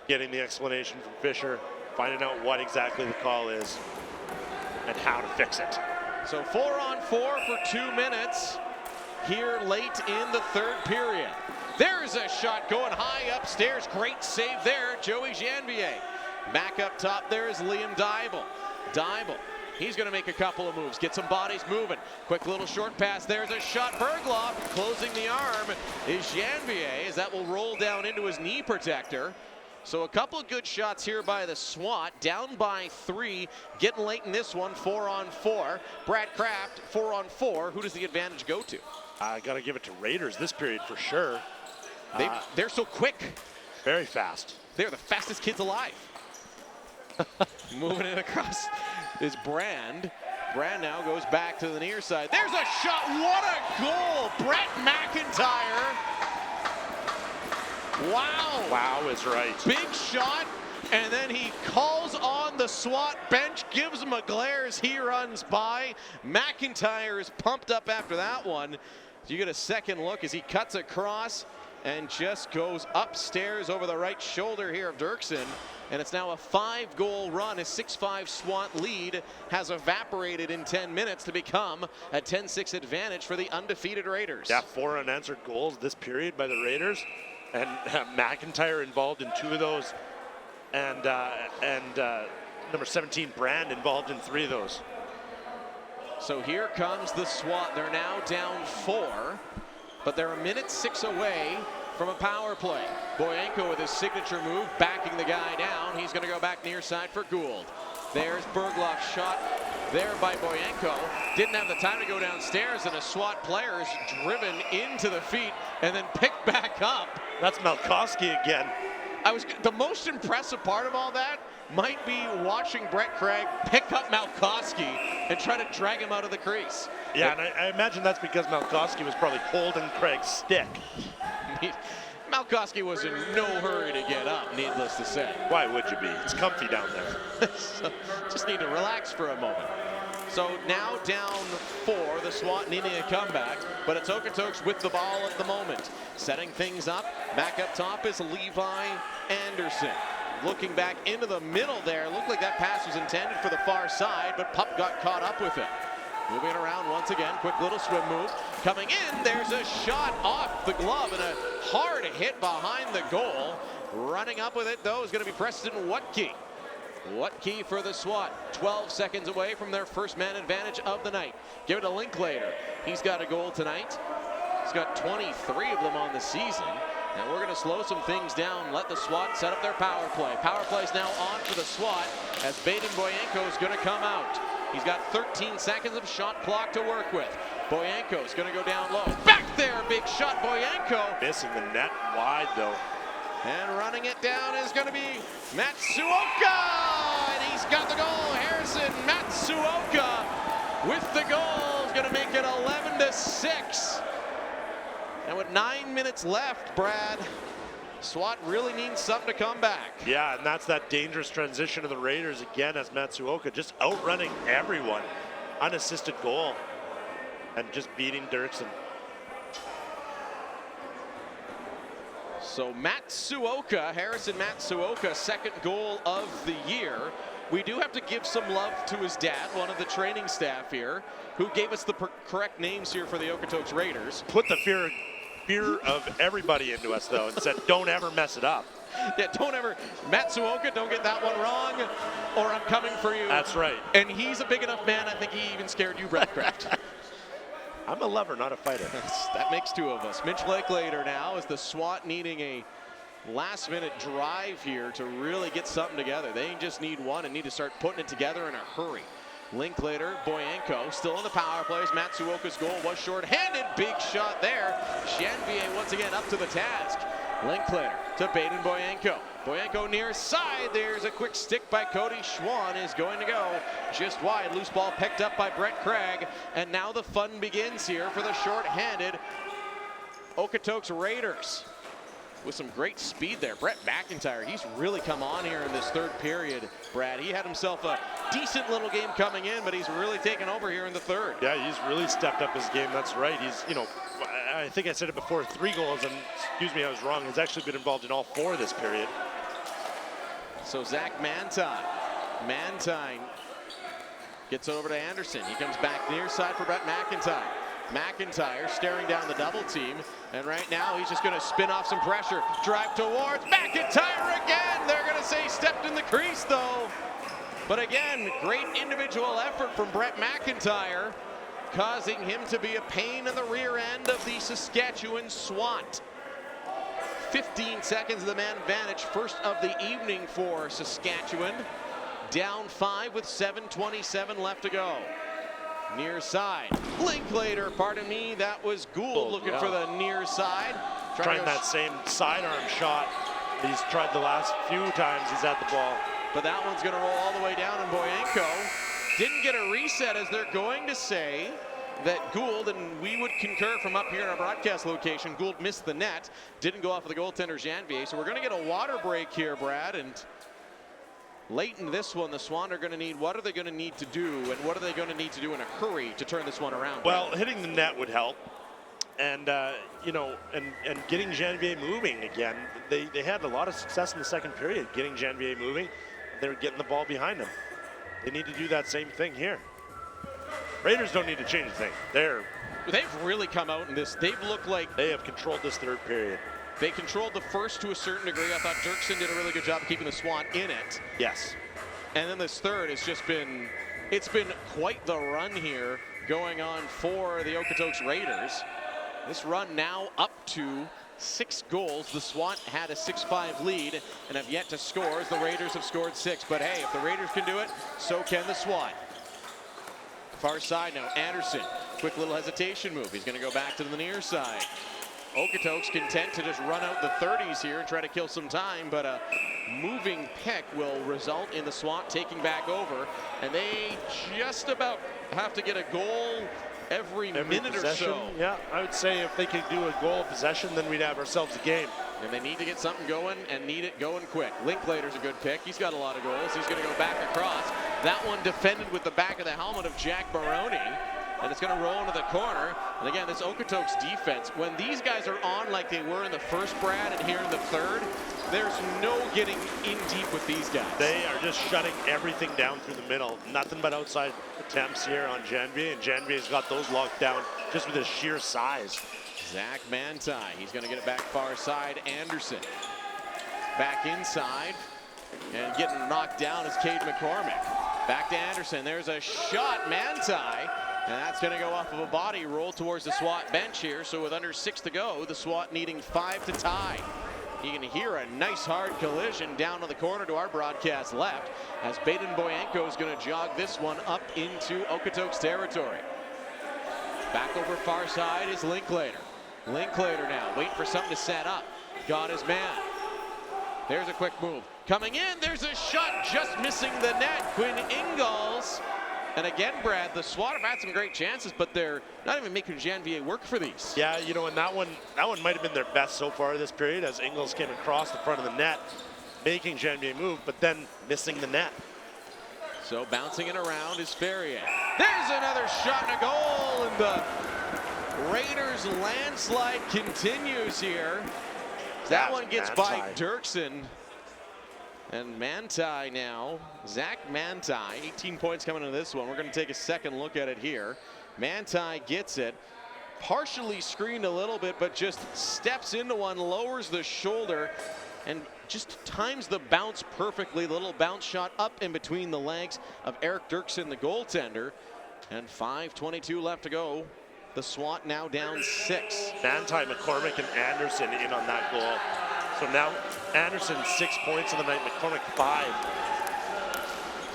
getting the explanation from Fisher, finding out what exactly the call is and how to fix it. So 4-on-4 for 2 minutes here late in the third period. There's a shot going high upstairs. Great save there, Joey Janvier. Back up top there is Liam Dybel. Dybel, he's going to make a couple of moves, get some bodies moving. Quick little short pass. There's a shot. Bergloff closing the arm is Janvier, as that will roll down into his knee protector. So a couple of good shots here by the SWAT, down by 3, getting late in this one, 4-on-4. Brad Kraft, 4-on-4. Who does the advantage go to? I got to give it to Raiders this period for sure. They're so quick. Very fast. They're the fastest kids alive. Moving it across is Brand. Brand now goes back to the near side. There's a shot. What a goal. Brett McIntyre. Wow. Wow is right. Big shot, and then he calls on the SWAT bench, gives him a glare as he runs by. McIntyre is pumped up after that one. So you get a second look as he cuts across and just goes upstairs over the right shoulder here of Dirksen. And it's now a 5-goal run. His 6-5 SWAT lead has evaporated in 10 minutes to become a 10-6 advantage for the undefeated Raiders. Yeah, 4 unanswered goals this period by the Raiders. And McIntyre involved in 2 of those, and number 17 Brand involved in 3 of those. So here comes the SWAT. They're now down 4, but they're a minute 6 away from a power play. Boyenko with his signature move, backing the guy down. He's going to go back near side for Gould. There's Bergloff's shot there by Boyenko. Didn't have the time to go downstairs, and a SWAT player is driven into the feet and then picked back up. That's Malkowski again. The most impressive part of all that might be watching Brett Craig pick up Malkowski and try to drag him out of the crease. Yeah, and I imagine that's because Malkowski was probably holding Craig's stick. Malkowski was in no hurry to get up, needless to say. Why would you be? It's comfy down there. So, just need to relax for a moment. So now down 4, the SWAT needing a comeback, but it's Okotoks with the ball at the moment. Setting things up, back up top is Levi Anderson. Looking back into the middle there, looked like that pass was intended for the far side, but Pup got caught up with it. Moving around once again, quick little swim move. Coming in, there's a shot off the glove and a hard hit behind the goal. Running up with it, though, is going to be Preston Watke. Watke for the SWAT, 12 seconds away from their first man advantage of the night. Give it to Linklater. He's got a goal tonight. He's got 23 of them on the season. And we're going to slow some things down, let the SWAT set up their power play. Power play's now on for the SWAT as Baden Boyenko is going to come out. He's got 13 seconds of shot clock to work with. Boyenko's going to go down low. Back there, big shot, Boyenko. Missing the net wide, though. And running it down is going to be Matsuoka. And he's got the goal. Harrison Matsuoka with the goal is going to make it 11-6. And with 9 minutes left, Brad, SWAT really needs something to come back. Yeah, and that's that dangerous transition of the Raiders again as Matsuoka just outrunning everyone. Unassisted goal and just beating Dirksen. So Matsuoka, Harrison Matsuoka, second goal of the year. We do have to give some love to his dad, one of the training staff here, who gave us the correct names here for the Okotoks Raiders. Put the fear of everybody into us, though, and said, don't ever mess it up. Yeah, don't ever, Matsuoka, don't get that one wrong, or I'm coming for you. That's right. And he's a big enough man, I think he even scared you, Brett Kraft. I'm a lover, not a fighter. That makes 2 of us. Mitch Linklater now is the SWAT needing a last-minute drive here to really get something together. They just need one and need to start putting it together in a hurry. Linklater, Boyenko, still in the power plays. Matsuoka's goal was short-handed. Big shot there. Janvier once again up to the task. Linklater to Baden Boyenko. Boyenko near side. There's a quick stick by Cody. Schwann is going to go just wide. Loose ball picked up by Brett Craig. And now the fun begins here for the short-handed Okotoks Raiders. With some great speed there. Brett McIntyre, he's really come on here in this third period, Brad. He had himself a decent little game coming in, but he's really taken over here in the third. Yeah, he's really stepped up his game. That's right. He's, I think I said it before, 3 goals, and excuse me, I was wrong. He's actually been involved in all 4 of this period. So Zach Mantine gets over to Anderson. He comes back near side for Brett McIntyre. McIntyre staring down the double team, and right now he's just going to spin off some pressure. Drive towards McIntyre again. They're going to say stepped in the crease though. But again, great individual effort from Brett McIntyre, causing him to be a pain in the rear end of the Saskatchewan SWAT. 15 seconds of the man advantage, first of the evening for Saskatchewan. Down 5 with 7:27 left to go. Near side, Linklater, pardon me, that was Gould looking for the near side. Trying that same sidearm shot he's tried the last few times he's had the ball. But that one's gonna roll all the way down, and Boyenko didn't get a reset, as they're going to say that Gould, and we would concur from up here in our broadcast location, Gould missed the net, didn't go off of the goaltender Janvier. So we're gonna get a water break here, Brad, and late in this one, the Swan are going to need, what are they going to need to do, and what are they going to need to do in a hurry to turn this one around? Well, hitting the net would help, and and getting Janvier moving again. They had a lot of success in the second period, getting Janvier moving. They were getting the ball behind them. They need to do that same thing here. Raiders don't need to change a thing. They've really come out in this. They've looked like they have controlled this third period. They controlled the first to a certain degree. I thought Dirksen did a really good job of keeping the SWAT in it. Yes. And then this third has just been, it's been quite the run here going on for the Okotoks Raiders. This run now up to 6 goals. The SWAT had a 6-5 lead and have yet to score, as the Raiders have scored 6. But hey, if the Raiders can do it, so can the SWAT. Far side now, Anderson. Quick little hesitation move. He's going to go back to the near side. Okotoks content to just run out the 30s here and try to kill some time, but a moving pick will result in the SWAT taking back over, and they just about have to get a goal every minute possession, or so. Yeah, I would say if they could do a goal of possession, then we'd have ourselves a game. And they need to get something going, and need it going quick. Linklater's a good pick. He's got a lot of goals. He's going to go back across. That one defended with the back of the helmet of Jack Baroni. And it's going to roll into the corner. And again, this Okotoks defense, when these guys are on like they were in the first, Brad, and here in the third, there's no getting in deep with these guys. They are just shutting everything down through the middle. Nothing but outside attempts here on Janvier, and Janvier's got those locked down just with his sheer size. Zach Mantine, he's going to get it back far side. Anderson back inside, and getting knocked down is Cade McCormick. Back to Anderson. There's a shot, Mantine. And that's going to go off of a body roll towards the SWAT bench here. So with under 6 to go, the SWAT needing 5 to tie. You can hear a nice hard collision down to the corner to our broadcast left, as Baden Boyenko is going to jog this one up into Okotoks territory. Back over far side is Linklater. Linklater now waiting for something to set up. Got his man. There's a quick move. Coming in, there's a shot just missing the net. Quinn Ingalls. And again, Brad, the SWAT have had some great chances, but they're not even making Janvier work for these. Yeah, and that one might have been their best so far this period, as Ingalls came across the front of the net, making Janvier move, but then missing the net. So bouncing it around is Ferrier. There's another shot and a goal, and the Raiders landslide continues here. That one gets by Dirksen. And Manti now, Zach Manti, 18 points coming into this one. We're going to take a second look at it here. Manti gets it, partially screened a little bit, but just steps into one, lowers the shoulder, and just times the bounce perfectly. The little bounce shot up in between the legs of Eric Dirksen, the goaltender. And 5:22 left to go. The SWAT now down 6. Manti, McCormick, and Anderson in on that goal. So now Anderson 6 points on the night, McCormick 5.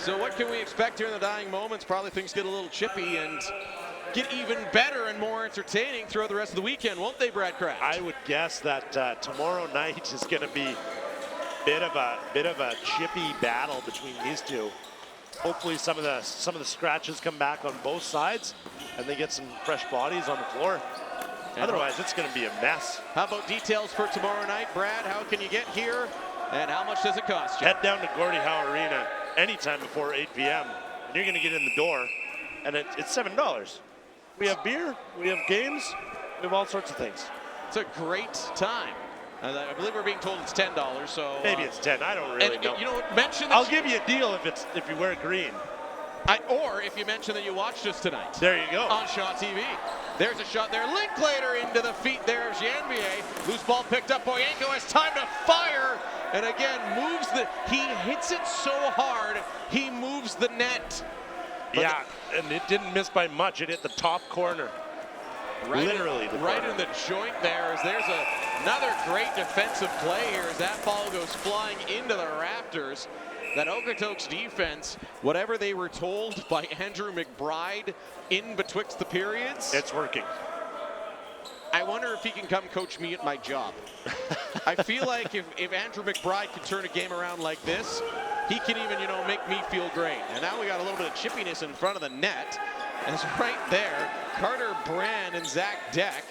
So what can we expect here in the dying moments? Probably things get a little chippy and get even better and more entertaining throughout the rest of the weekend, won't they, Brad Kraft? I would guess that tomorrow night is going to be bit of a chippy battle between these two. Hopefully some of the scratches come back on both sides and they get some fresh bodies on the floor. Otherwise, it's going to be a mess. How about details for tomorrow night, Brad? How can you get here and how much does it cost you? Head down to Gordie Howe Arena anytime before 8 p.m. and you're going to get in the door and it's $7. We have beer, we have games, we have all sorts of things. It's a great time. I believe we're being told it's $10, so maybe it's 10. I don't really know. You know, mention. I'll give you a deal if you wear green. Or if you mention that you watched us tonight. There you go. On SWAT TV. There's a shot there. Linklater into the feet there of Janvier. Loose ball picked up. Boyenko has time to fire. And again, he hits it so hard, he moves the net. But and it didn't miss by much. It hit the top corner. Literally right in the joint there. There's another great defensive play here as that ball goes flying into the rafters. That Okotoks defense, whatever they were told by Andrew McBride in betwixt the periods, it's working. I wonder if he can come coach me at my job. I feel like if Andrew McBride can turn a game around like this, he can even, make me feel great. And now we got a little bit of chippiness in front of the net. And it's right there, Carter Brand and Zach Deck.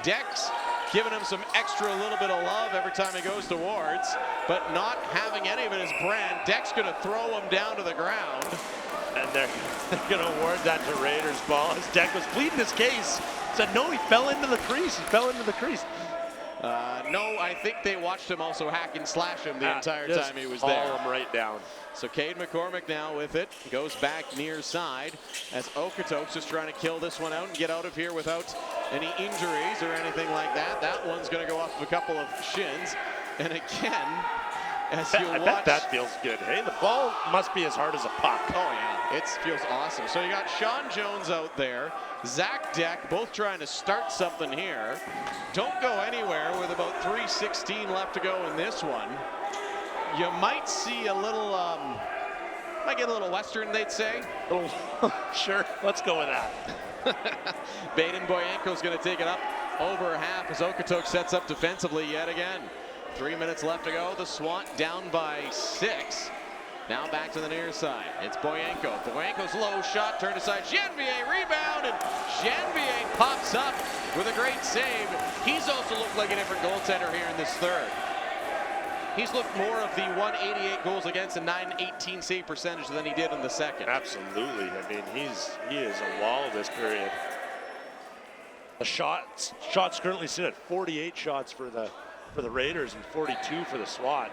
Deck's giving him some extra little bit of love every time he goes towards, but not having any of it is Brand. Deck's going to throw him down to the ground. And they're going to award that to Raiders ball as Deck was pleading his case. Said no, he fell into the crease. No, I think they watched him also hack and slash him the entire time he was there. Haul him right down. So Cade McCormick now with it, goes back near side as Okotoks is trying to kill this one out and get out of here without any injuries or anything like that. That one's going to go off of a couple of shins. And again, as you watch, I bet that feels good. Hey, the ball must be as hard as a puck. Oh yeah, it feels awesome. So you got Sean Jones out there, Zach Deck, both trying to start something here. Don't go anywhere with about 3:16 left to go in this one. You might see a little, might get a little Western, they'd say. Sure, let's go with that. Baden Boyenko's going to take it up over half as Okotoks sets up defensively yet again. 3 minutes left to go. The SWAT down by 6. Now back to the near side. It's Boyenko. Boyenko's low shot turned aside. Janvier rebound, and Janvier pops up with a great save. He's also looked like a different goaltender here in this third. He's looked more of the 188 goals against and 918 save percentage than he did in the second. Absolutely. I mean, he is a wall this period. The shots currently sit at 48 shots for the Raiders and 42 for the SWAT.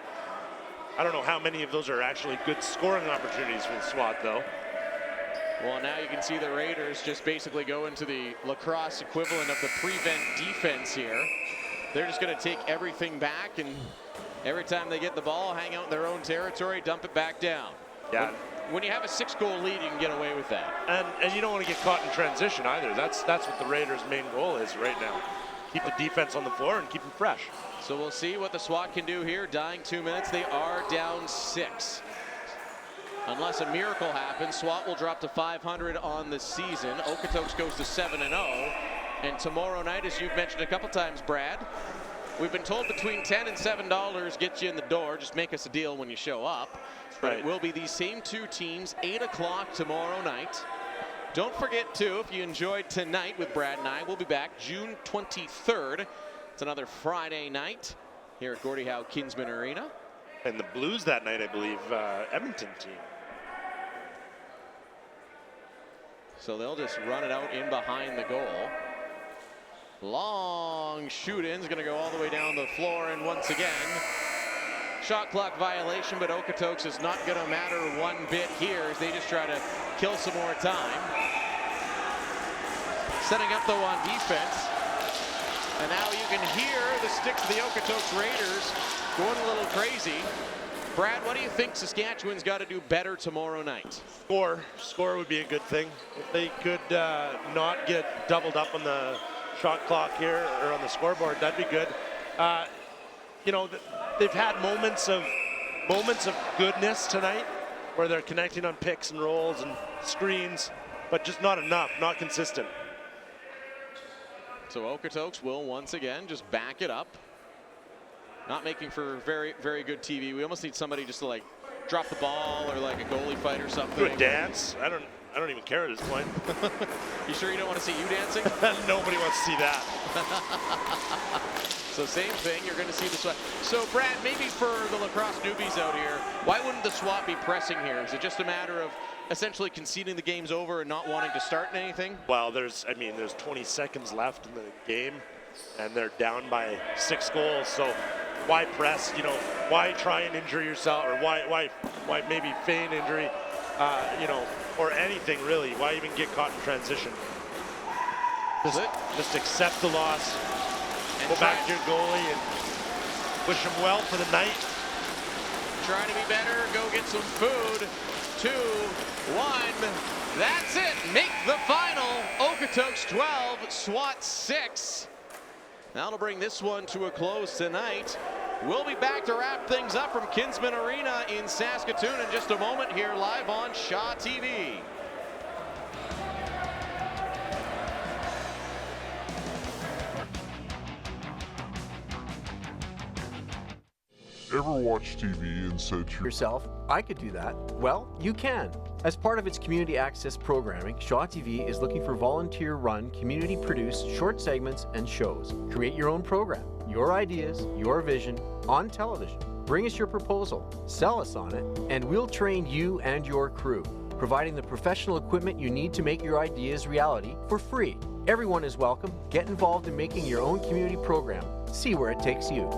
I don't know how many of those are actually good scoring opportunities for the SWAT, though. Well, now you can see the Raiders just basically go into the Lacrosse equivalent of the prevent defense here. They're just going to take everything back, and every time they get the ball, hang out in their own territory, dump it back down. Yeah. When you have a 6-goal lead, you can get away with that. And you don't want to get caught in transition either. That's what the Raiders' main goal is right now. Keep the defense on the floor and keep them fresh. So we'll see what the SWAT can do here. Dying 2 minutes. They are down 6. Unless a miracle happens, SWAT will drop to 500 on the season. Okotoks goes to 7-0. And tomorrow night, as you've mentioned a couple times, Brad, we've been told between $10 and $7 gets you in the door. Just make us a deal when you show up. But it will be these same two teams, 8 o'clock tomorrow night. Don't forget, too, if you enjoyed tonight with Brad and I, we'll be back June 23rd. It's another Friday night here at Gordie Howe Kinsman Arena. And the Blues that night, I believe, Edmonton team. So they'll just run it out in behind the goal. Long shoot-in's going to go all the way down the floor, and once again, shot clock violation, but Okotoks is not going to matter one bit here as they just try to kill some more time. Setting up though on defense. And now you can hear the sticks of the Okotoks Raiders going a little crazy. Brad, what do you think Saskatchewan's got to do better tomorrow night? Score would be a good thing. If they could not get doubled up on the shot clock here or on the scoreboard, that'd be good. You know, they've had moments of goodness tonight, where they're connecting on picks and rolls and screens, but just not enough, not consistent. So Okotoks will once again just back it up. Not making for very, very good TV. We almost need somebody just to like drop the ball or like a goalie fight or something. Do a dance. I don't even care at this point. You sure you don't want to see you dancing? Nobody wants to see that. So same thing, you're going to see the SWAT. So Brad, maybe for the lacrosse newbies out here, why wouldn't the SWAT be pressing here? Is it just a matter of essentially conceding the game's over and not wanting to start anything? Well, there's 20 seconds left in the game, and they're down by 6 goals. So why press? You know, why try and injure yourself, or why maybe feign injury? You know, or anything really. Why even get caught in transition? Just accept the loss. Go back to your goalie and wish him well for the night. Trying to be better, go get some food. 2, 1, that's it. Make the final. Okotoks 12, SWAT 6. That'll bring this one to a close tonight. We'll be back to wrap things up from Kinsman Arena in Saskatoon in just a moment here live on Shaw TV. Ever watch TV and said to yourself, I could do that? Well, you can. As part of its community access programming, Shaw TV is looking for volunteer-run, community-produced short segments and shows. Create your own program, your ideas, your vision, on television. Bring us your proposal, sell us on it, and we'll train you and your crew, providing the professional equipment you need to make your ideas reality for free. Everyone is welcome. Get involved in making your own community program. See where it takes you.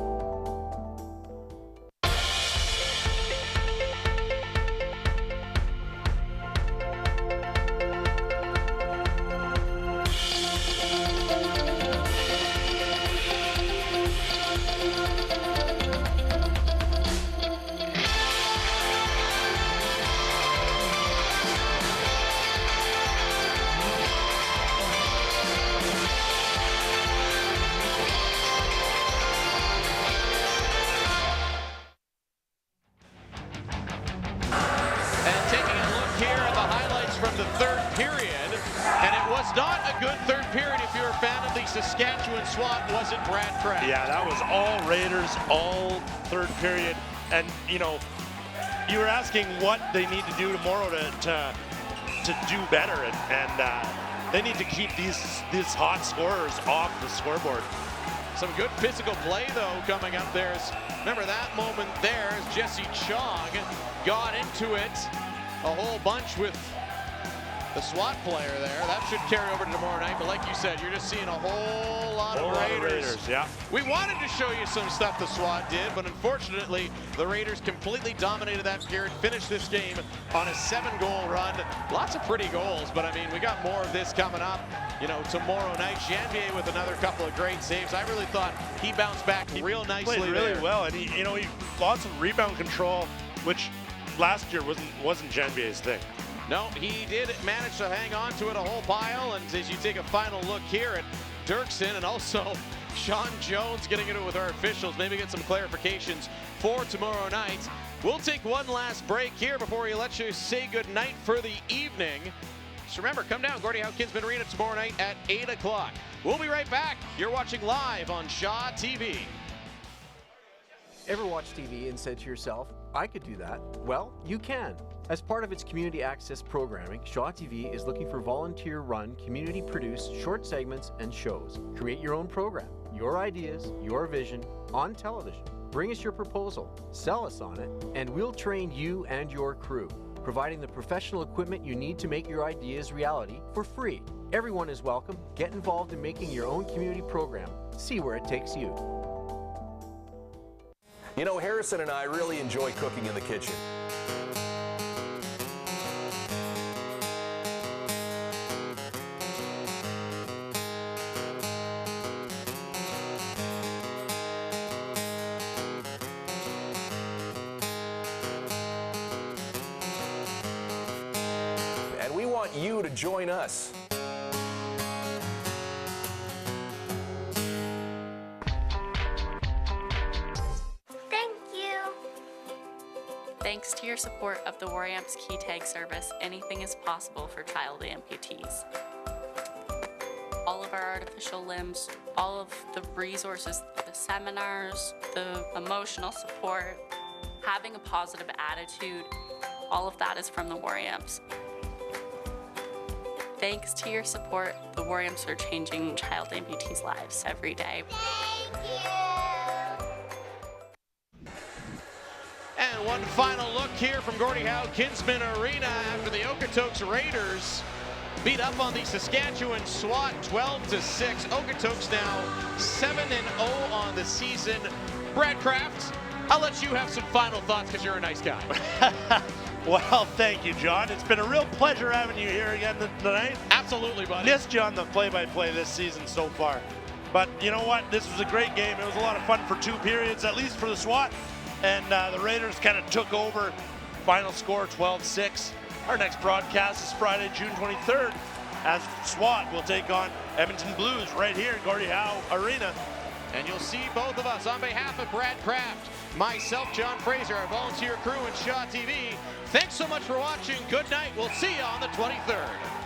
Saskatchewan SWAT wasn't Brad Pratt. Yeah, that was all Raiders, all third period. And, you know, you were asking what they need to do tomorrow to do better. And they need to keep these hot scorers off the scoreboard. Some good physical play, though, coming up there. Remember that moment there as Jesse Chong got into it a whole bunch with the SWAT player there. That should carry over to tomorrow night, but like you said, you're just seeing a whole lot of Raiders. Yeah. We wanted to show you some stuff the SWAT did, but unfortunately, the Raiders completely dominated that period, finished this game on a 7-goal run. Lots of pretty goals, but I mean, we got more of this coming up. You know, tomorrow night, Janvier with another couple of great saves. I really thought he bounced back real nicely. Played really well, and he lots of rebound control, which last year wasn't Janvier's thing. No, he did manage to hang on to it a whole pile, and as you take a final look here at Dirksen and also Sean Jones getting into it with our officials, maybe get some clarifications for tomorrow night. We'll take one last break here before we let you say good night for the evening. Just remember, come down, Gordie Howe Kinsman Arena tomorrow night at 8 o'clock. We'll be right back. You're watching live on Shaw TV. Ever watch TV and said to yourself, I could do that? Well, you can. As part of its community access programming, Shaw TV is looking for volunteer-run, community-produced short segments and shows. Create your own program, your ideas, your vision, on television. Bring us your proposal, sell us on it, and we'll train you and your crew, providing the professional equipment you need to make your ideas reality for free. Everyone is welcome. Get involved in making your own community program. See where it takes you. You know, Harrison and I really enjoy cooking in the kitchen. And we want you to join us. Thanks to your your support of the Warriamps Key Tag Service, anything is possible for child amputees. All of our artificial limbs, all of the resources, the seminars, the emotional support, having a positive attitude, all of that is from the Warriamps. Thanks to your support, the Warriamps are changing child amputees' lives every day. And one final look here from Gordie Howe Kinsman Arena after the Okotoks Raiders beat up on the Saskatchewan SWAT 12-6. Okotoks now 7-0 on the season. Brad Kraft, I'll let you have some final thoughts because you're a nice guy. Well, thank you, John. It's been a real pleasure having you here again tonight. Absolutely, buddy. Missed you on the play-by-play this season so far. But you know what? This was a great game. It was a lot of fun for 2 periods, at least for the SWAT. And the Raiders kind of took over. Final score 12-6. Our next broadcast is Friday, June 23rd, as SWAT will take on Edmonton Blues right here at Gordie Howe Arena. And you'll see both of us on behalf of Brad Kraft, myself, John Fraser, our volunteer crew, and Shaw TV. Thanks so much for watching. Good night. We'll see you on the 23rd.